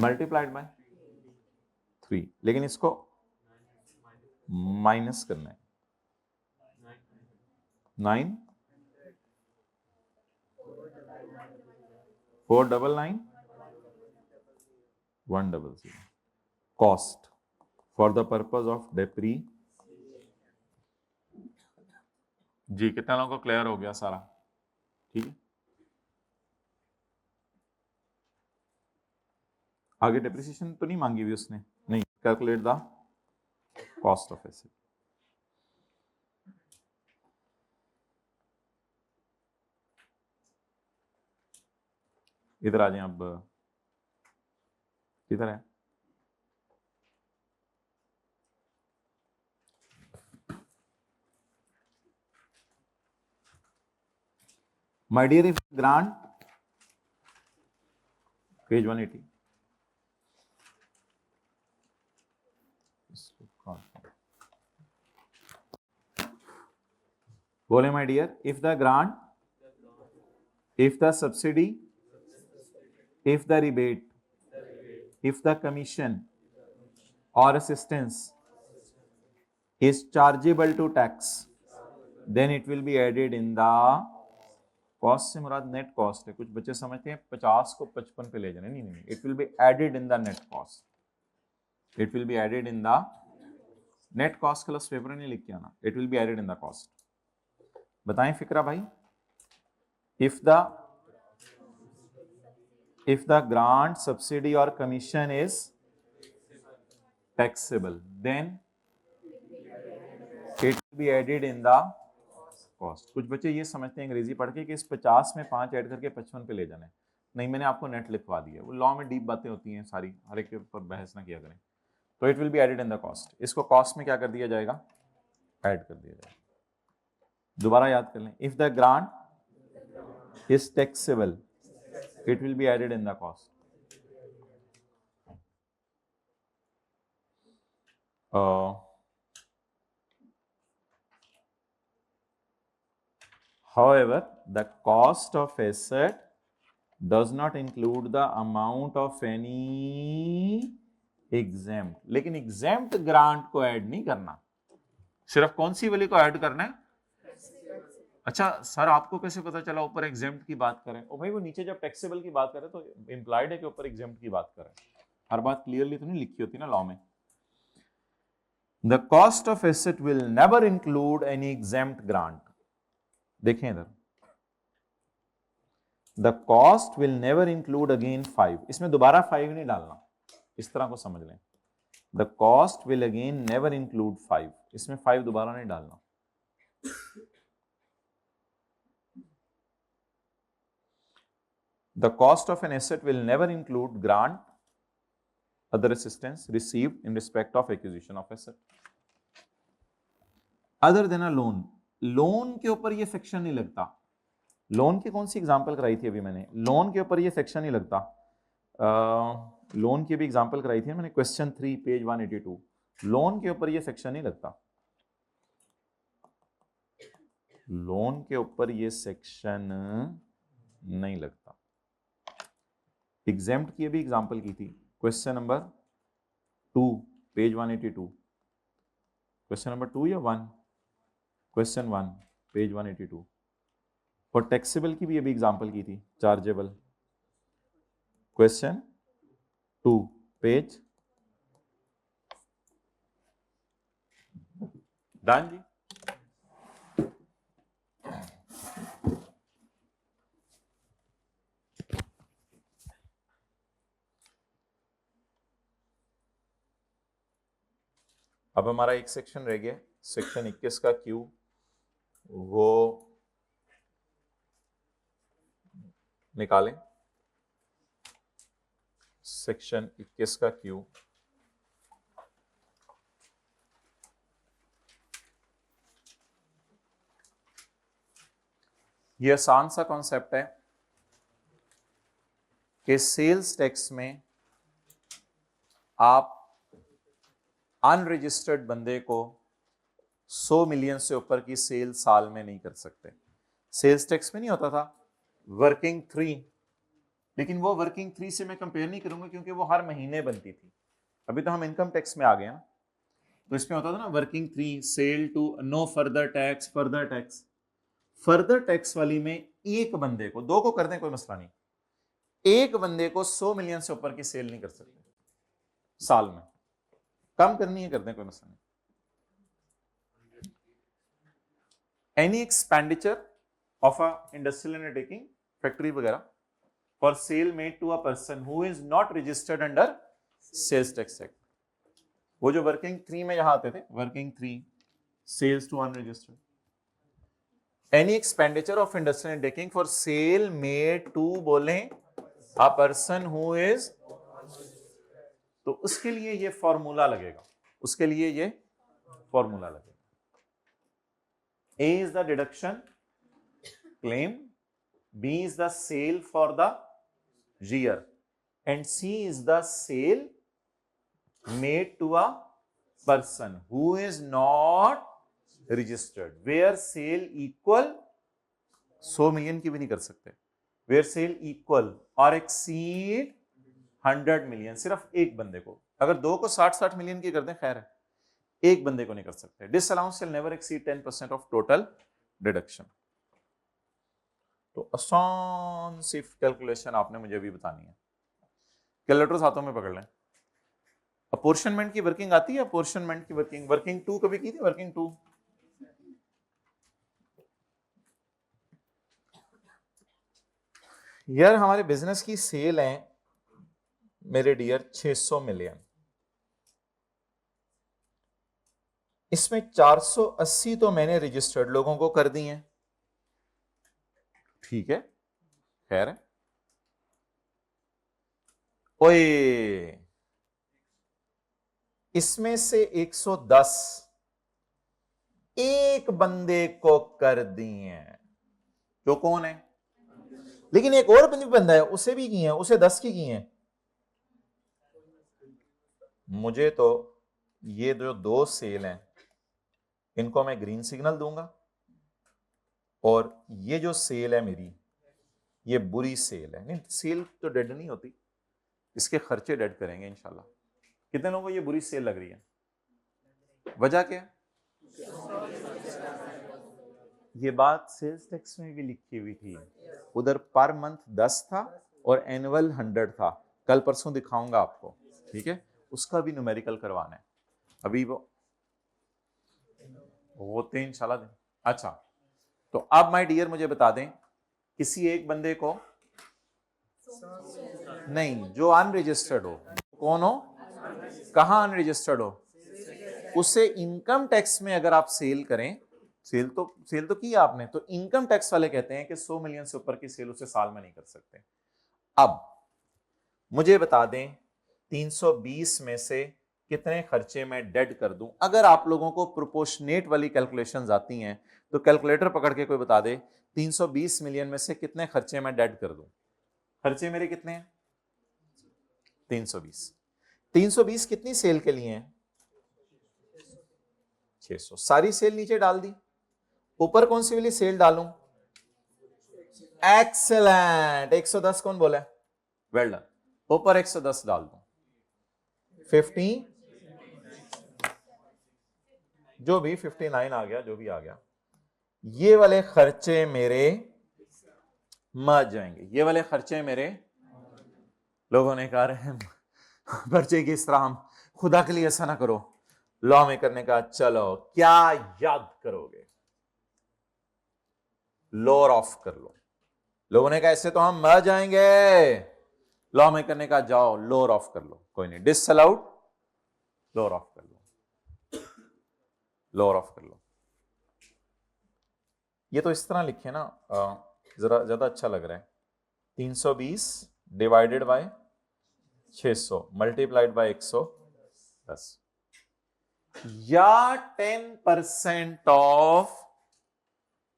मल्टीप्लाइड बाय 3, लेकिन इसको माइनस करना है। 9 499 100 cost for the purpose of depre. जी, कितना लोगों को क्लियर हो गया सारा? ठीक है, आगे डेप्रिसिएशन तो नहीं मांगी हुई उसने? नहीं। Calculate the cost of asset. इधर आ जाए। अब किधर है? My dear, if grant, page 180. बोले my dear, if the grant, if the subsidy, if the rebate, if the commission or assistance is chargeable to tax, then it will be added in the cost से मुराद net cost है। कुछ बच्चे समझते हैं 50 को 55 पे ले जाने, नहीं नहीं, it will be added in the net cost, it will be added in the net cost. का पेपर नहीं लिख के आना, it will be added in the cost. बताएं फिक्रा भाई। इफ द ग्रांट, सब्सिडी और commission is taxable, then it will be added in the cost. कुछ बच्चे ये समझते हैं अंग्रेजी पढ़ के कि इस 50 में 5 ऐड करके 55 पे ले जाना है। नहीं, मैंने आपको नेट लिखवा दिया। वो लॉ में डीप बातें होती हैं सारी, हर एक के ऊपर बहस ना किया करें। तो it will be added in the cost. इसको कॉस्ट में क्या कर दिया जाएगा? ऐड कर दिया जाएगा। दोबारा याद कर लें, if the grant is taxable, it will be added in the cost. However, the cost of asset does not include the amount of any exempt। लेकिन exempt grant को ऐड नहीं करना, सिर्फ कौन सी वाली को ऐड करना है? अच्छा सर, आपको कैसे पता चला ऊपर exempt की बात करें? ओ भाई, वो नीचे जब टैक्सेबल की बात करें तो इंप्लाइड है कि ऊपर exempt की बात करें। हर बात क्लियरली तो नहीं लिखी होती ना लॉ में। The cost of asset will never include any exempt grant। देखें इधर, the cost will never include again 5। इसमें दोबारा 5 नहीं डालना, इस तरह को समझ लें। The cost will again never include 5, इसमें 5 दोबारा नहीं डालना। The cost of an asset will never include grant other assistance received in respect of acquisition of asset other than a loan। Loan के ऊपर ये सेक्शन नहीं लगता। लोन की कौन सी एग्जांपल कराई थी अभी मैंने? लोन के ऊपर ये सेक्शन नहीं लगता। लोन की भी एग्जांपल कराई थी मैंने, क्वेश्चन 3 पेज 182। लोन के ऊपर ये सेक्शन नहीं लगता। लोन के ऊपर ये सेक्शन नहीं लगता। एग्जेम्प्ट की भी एग्जांपल की थी, question number 2 page 182। Question number 2 या 1? Question 1 page 182। और टैक्सेबल की भी अभी एग्जांपल की थी, चार्जेबल। क्वेश्चन 2 पेज डन जी। अब हमारा एक सेक्शन रह गया, सेक्शन 21 का क्यू, वो निकालें। सेक्शन 21 का क्यू, ये आसान सा कॉन्सेप्ट है कि सेल्स टैक्स में आप अनरजिस्टर्ड बंदे को 100 मिलियन से ऊपर की सेल साल में नहीं कर सकते। सेल्स टैक्स में नहीं होता था वर्किंग 3, लेकिन वो वर्किंग 3 से मैं कंपेयर नहीं करूंगा क्योंकि वो हर महीने बनती थी। अभी तो हम इनकम टैक्स में आ गए ना, तो इसमें होता था ना working 3, sale to no further tax, further tax. Further tax वाली में एक बंदे को, 2 को कर दें कोई मसला नहीं, एक बंदे को 100 मिलियन से ऊपर की सेल नहीं कर सकते साल में। कम करनी है कर दें कोई मसला नहीं। Any expenditure of a industrial undertaking, factory वगैरह, for sale made to a person who is not registered under sales tax act. वो जो वर्किंग 3 में यहां आते थे, working 3 sales to unregistered. Any expenditure of industrial undertaking for sale made to, बोले a person who is, तो उसके लिए ये फॉर्मूला लगेगा, उसके लिए ये फॉर्मूला लगेगा। A is the deduction claim, B is the sale for the year, and C is the sale made to a person who is not registered, where sale equal 100 million की भी नहीं कर सकते, where sale equal or exceed 100 million, सिर्फ एक बंदे को। अगर 2 को 60 मिलियन की कर दें खैर है, एक बंदे को नहीं कर सकते। Disallowance shell never exceed 10% of total deduction. तो आसान सी कैलकुलेशन आपने मुझे भी बतानी है। कैलकुलेटर्स हाथों में पकड़ लें। अपोर्शनमेंट की वर्किंग आती है? अपोर्शनमेंट की वर्किंग, वर्किंग 2 कभी की थी? वर्किंग 2 यार हमारे बिजनेस की सेल है मेरे डियर 600 मिलियन, इसमें 480 तो मैंने रजिस्टर्ड लोगों को कर दी हैं, ठीक है, खैर है। ओए इसमें से 110 एक बंदे को कर दी हैं, जो कौन है? लेकिन एक और बंदा है, उसे भी की हैं, उसे 10 की हैं। मुझे तो ये जो 2 सेल हैं इनको मैं ग्रीन सिग्नल दूंगा, और ये जो सेल है मेरी, ये बुरी सेल है। नहीं, सेल तो डेड नहीं होती, इसके खर्चे डेड करेंगे इंशाल्लाह। कितने लोगों को ये बुरी सेल लग रही है? वजह क्या? ये बात सेल्स टैक्स में भी लिखी हुई थी, उधर पर मंथ 10 था और एनुअल 100 था। कल परसों दिखाऊंगा आपको, ठीक है, उसका भी न्यूमेरिकल करवाना है, अभी वो होते हैं इंशाल्लाह दिन। अच्छा, तो अब माय डियर मुझे बता दें, किसी एक बंदे को नहीं, जो अनरजिस्टर्ड हो, कौन हो? कहां अनरजिस्टर्ड हो, उसे इनकम टैक्स में अगर आप सेल करें, सेल तो की आपने, तो इनकम टैक्स वाले कहते हैं कि 100 मिलियन से ऊपर की सेल उसे साल में नहीं कर सकते। अब मुझे बता दें 320 में से कितने खर्चे मैं डेड कर दूं। अगर आप लोगों को प्रोपोर्शनेट वाली कैलकुलेशंस आती हैं तो कैलकुलेटर पकड़ के कोई बता दे 320 मिलियन में से कितने खर्चे मैं डेड कर दूं। खर्चे मेरे कितने हैं? 320। 320 कितनी सेल के लिए हैं? 600। सारी सेल नीचे डाल दी, ऊपर कौन सी वाली सेल डालूं? एक्सेलेंट, 110 कौन बोला है? वेल डन, ऊपर 110 डाल दूं। 50 जो भी 59 आ गया, जो भी आ गया, ये वाले खर्चे मेरे मर जाएंगे, ये वाले खर्चे मेरे। लोगों ने कहा रहे पर्चे की इस तरह हम खुदा के लिए ऐसा ना करो, लॉ में करने का, चलो क्या याद करोगे, लोअर ऑफ कर लो। लोगों ने कहा ऐसे तो हम मर जाएंगे, लॉ में करने का, जाओ लोअर ऑफ कर लो, कोई नहीं, डिसअलाउड, लोअर ऑफ कर लो, लोअर ऑफ कर लो। ये तो इस तरह लिखे ना, जरा ज्यादा अच्छा लग रहा है। 320 डिवाइडेड बाय 600 मल्टीप्लाइड बाय 110, या 10% ऑफ,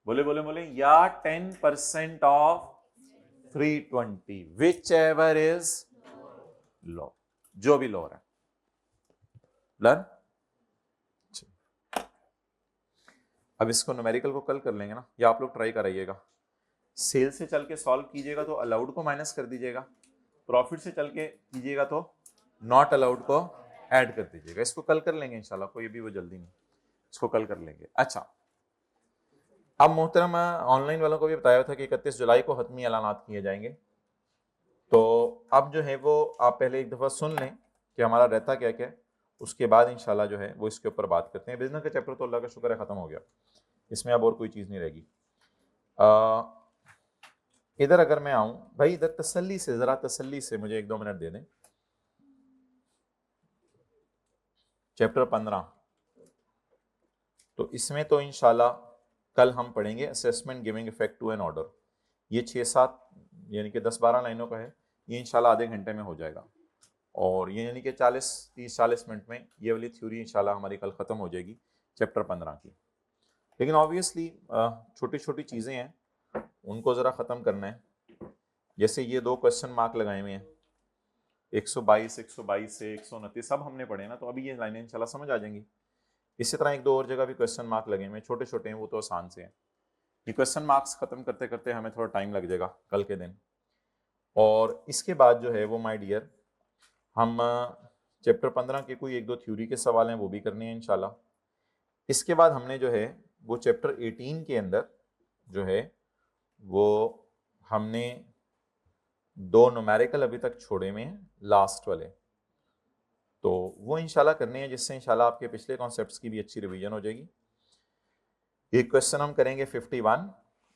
बोले बोले बोले, या 10% of 320 which ever is low, जो भी लो है। डन। अब इसको न्यूमेरिकल को कल कर लेंगे ना, या आप लोग ट्राई कराइएगा। सेल से चल के सॉल्व कीजिएगा तो अलाउड को माइनस कर दीजिएगा, प्रॉफिट से चल के कीजिएगा तो नॉट अलाउड को ऐड कर दीजिएगा। इसको कल कर लेंगे इंशाल्लाह, कोई भी वो जल्दी नहीं, इसको कल कर लेंगे। अच्छा, अब मोहतरम ऑनलाइन वालों को भी बताया था कि 31 जुलाई को हतमी ऐलानात किए जाएंगे, तो अब जो है वो आप पहले एक दफ़ा सुन लें कि हमारा रहता क्या क्या है, उसके बाद इंशाल्लाह जो है वो इसके ऊपर बात करते हैं। बिजनेस का चैप्टर तो अल्लाह का शुक्र है ख़त्म हो गया, इसमें अब और कोई चीज़ नहीं रहेगी। इधर अगर मैं आऊँ भाई, इधर तसल्ली से, ज़रा तसल्ली से मुझे 1-2 मिनट दे दें। चैप्टर 15, तो इसमें तो इंशाल्लाह कल हम पढ़ेंगे assessment giving effect to an order. ये 6-7 यानी कि 10-12 लाइनों का है, ये इंशाल्लाह आधे घंटे में हो जाएगा, और ये यानी कि 30-40 मिनट में ये वाली थ्योरी इंशाल्लाह हमारी कल ख़त्म हो जाएगी चैप्टर 15 की। लेकिन ऑब्वियसली छोटी छोटी चीज़ें हैं, उनको ज़रा ख़त्म करना है। जैसे ये 2 क्वेश्चन मार्क लगाए हुए हैं, 122 से 129 सब हमने पढ़े ना, तो अभी ये लाइनें इंशाल्लाह समझ आ जाएंगी। इसी तरह 1-2 और जगह भी क्वेश्चन मार्क लगे हुए हैं, छोटे छोटे हैं, वो तो आसान से हैं। ये क्वेश्चन मार्क्स ख़त्म करते करते हमें थोड़ा टाइम लग जाएगा कल के दिन, और इसके बाद जो है वो माय डियर हम चैप्टर 15 के कोई 1-2 थ्योरी के सवाल हैं वो भी करने हैं इंशाल्लाह। इसके बाद हमने जो है वो चैप्टर 18 के अंदर जो है वो हमने 2 न्यूमेरिकल अभी तक छोड़े हुए हैं, लास्ट वाले, तो वो इंशाल्लाह करने हैं, जिससे इंशाल्लाह आपके पिछले कॉन्सेप्ट्स की भी अच्छी रिवीजन हो जाएगी। एक क्वेश्चन हम करेंगे 51।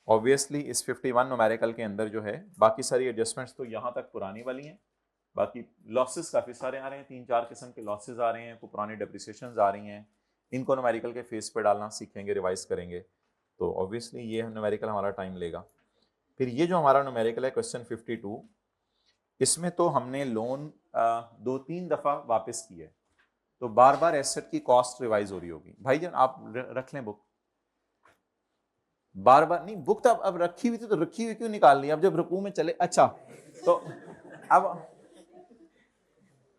ऑब्वियसली इस 51 न्यूमेरिकल के अंदर जो है बाकी सारी एडजस्टमेंट्स तो यहाँ तक पुरानी वाली हैं, बाकी लॉसेस काफ़ी सारे आ रहे हैं, 3-4 किस्म के लॉसेस आ रहे हैं, कुछ पुरानी डेप्रिसिएशंस आ रही हैं, इनको न्यूमेरिकल के फेस पे डालना सीखेंगे, रिवाइज करेंगे, तो ऑब्वियसली ये न्यूमेरिकल हमारा टाइम लेगा। फिर ये जो हमारा न्यूमेरिकल है क्वेश्चन 52, इसमें तो हमने लोन 2-3 दफ़ा वापस किया है, तो बार बार एसेट की कॉस्ट रिवाइज हो रही होगी। भाईजान आप रख लें बुक, बार बार नहीं, बुक तो अब रखी हुई थी तो रखी हुई क्यों निकाल ली, अब जब रुकू में चले, अच्छा तो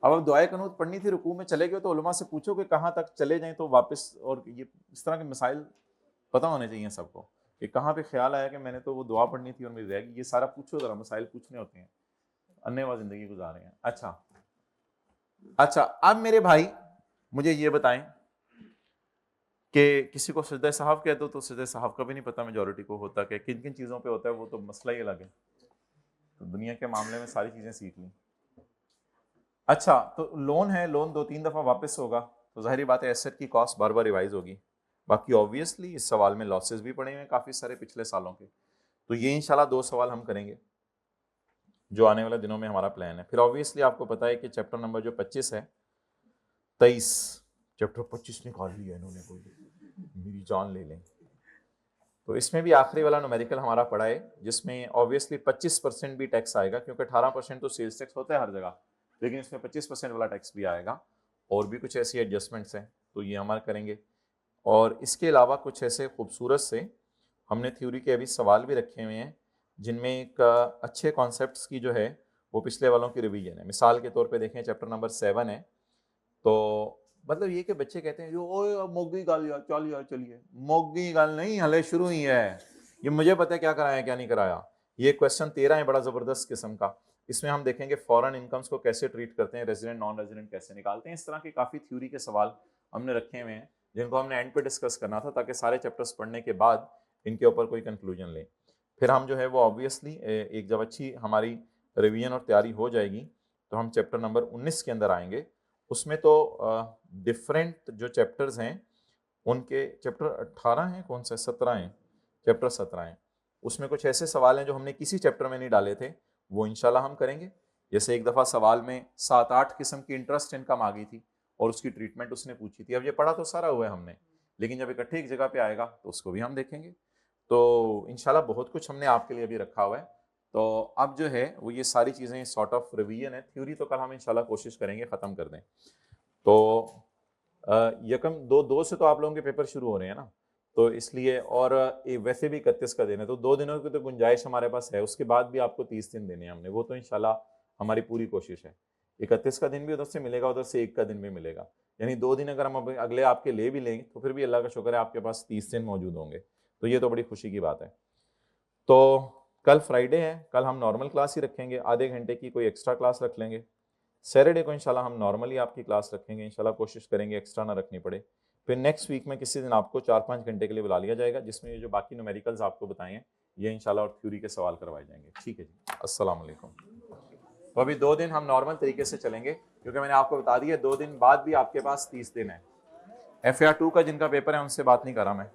अब दुआए कनूत पढ़नी थी, रुकू में चले गए तो उलमा से पूछो कि कहाँ तक चले जाएं तो वापस, और ये इस तरह के मसाइल पता होने चाहिए सबको कि कहाँ पे ख्याल आया कि मैंने तो वो दुआ पढ़नी थी और मेरी रह गई, ये सारा पूछो ज़रा, मसाइल पूछने होते हैं, अन्यवा ज़िंदगी गुजार रहे हैं। अच्छा, अब मेरे भाई मुझे ये बताएं कि किसी को सजदा साहब कह दो तो सजदा साहब का भी नहीं पता मेजॉरिटी को होता कि किन किन चीज़ों पे होता है, वो तो मसला ही अलग है, तो दुनिया के मामले में सारी चीज़ें सीख ली। अच्छा, तो लोन है, लोन 2-3 दफ़ा वापस होगा, तो जाहिर बात है एसेट की कॉस्ट बार बार रिवाइज होगी। बाकी ऑब्वियसली इस सवाल में लॉसेस भी पड़े हुए हैं काफ़ी सारे पिछले सालों के, तो ये इंशाल्लाह 2 सवाल हम करेंगे जो आने वाले दिनों में हमारा प्लान है। फिर ऑब्वियसली आपको पता है कि चैप्टर नंबर जो 25 है 23 चैप्टर 25 निकाल लिया इन्होंने, कोई मेरी जान ले लें। तो इसमें भी आखिरी वाला न्यूमेरिकल हमारा पड़ा है, जिसमें ऑब्वियसली 25% भी टैक्स आएगा, क्योंकि 18% तो सेल्स टैक्स होता है हर जगह, लेकिन इसमें 25% वाला टैक्स भी आएगा। और भी कुछ ऐसी एडजस्टमेंट्स हैं तो ये हमारा करेंगे। और इसके अलावा कुछ ऐसे खूबसूरत से हमने थ्योरी के अभी सवाल भी रखे हुए हैं, जिनमें एक अच्छे कॉन्सेप्ट्स की जो है वो पिछले वालों की रिवीजन है। मिसाल के तौर पे देखें, चैप्टर नंबर 7 है, तो मतलब ये कि बच्चे कहते हैं जो ओ मोगी गाल यार, चल यार चलिए, मोगी गाल नहीं, हले शुरू ही है, ये मुझे पता है क्या कराया क्या नहीं कराया। ये क्वेश्चन 13 है, बड़ा ज़बरदस्त किस्म का। इसमें हम देखेंगे फॉरेन इनकम्स को कैसे ट्रीट करते हैं, रेजिडेंट नॉन रेजिडेंट कैसे निकालते हैं। इस तरह के काफ़ी थ्योरी के सवाल हमने रखे हुए हैं, जिनको हमने एंड पे डिस्कस करना था, ताकि सारे चैप्टर्स पढ़ने के बाद इनके ऊपर कोई कंक्लूजन लें। फिर हम जो है वो ऑब्वियसली एक जब अच्छी हमारी रिवीजन और तैयारी हो जाएगी तो हम चैप्टर नंबर 19 के अंदर आएंगे। उसमें तो डिफरेंट जो चैप्टर्स हैं उनके चैप्टर 18 हैं, कौन सा 17 हैं, चैप्टर 17 हैं। उसमें कुछ ऐसे सवाल हैं जो हमने किसी चैप्टर में नहीं डाले थे, वो इंशाल्लाह हम करेंगे। जैसे एक दफ़ा सवाल में 7-8 किस्म की इंटरेस्ट इनकम आ गई थी और उसकी ट्रीटमेंट उसने पूछी थी। अब ये पढ़ा तो सारा हुआ है हमने, लेकिन जब इकट्ठे एक जगह पे आएगा तो उसको भी हम देखेंगे। तो इंशाल्लाह बहुत कुछ हमने आपके लिए भी रखा हुआ है। तो अब जो है वो ये सारी चीज़ें सॉर्ट ऑफ रिवीजन है। थ्योरी तो कल हम इंशाल्लाह कोशिश करेंगे ख़त्म कर दें। तो यकम दो से तो आप लोगों के पेपर शुरू हो रहे हैं ना, तो इसलिए, और वैसे भी 31 का दिन है, तो 2 दिनों की तो गुंजाइश हमारे पास है। उसके बाद भी आपको 30 दिन देने हैं हमने, वो तो इंशाल्लाह हमारी पूरी कोशिश है। 31 का दिन भी उधर से मिलेगा, उधर से 1 का दिन भी मिलेगा, यानी 2 दिन अगर हम अगले आपके ले भी लेंगे तो फिर भी अल्लाह का शुक्र है आपके पास 30 दिन मौजूद होंगे, तो ये तो बड़ी खुशी की बात है। तो कल फ्राइडे है, कल हम नॉर्मल क्लास ही रखेंगे, आधे घंटे की कोई एक्स्ट्रा क्लास रख लेंगे। सैटरडे को इंशाल्लाह हम नॉर्मली आपकी क्लास रखेंगे, इंशाल्लाह कोशिश करेंगे एक्स्ट्रा ना रखनी पड़े। फिर नेक्स्ट वीक में किसी दिन आपको 4-5 घंटे के लिए बुला लिया जाएगा, जिसमें ये जो बाकी न्यूमेरिकल्स आपको बताए हैं ये इंशाल्लाह और थ्योरी के सवाल करवाए जाएंगे। ठीक है जी, अस्सलाम वालेकुम। तो अभी 2 दिन हम नॉर्मल तरीके से चलेंगे, क्योंकि मैंने आपको बता दिया 2 दिन बाद भी आपके पास 30 दिन है। FAR 2 का जिनका पेपर है उनसे बात नहीं करा मैं।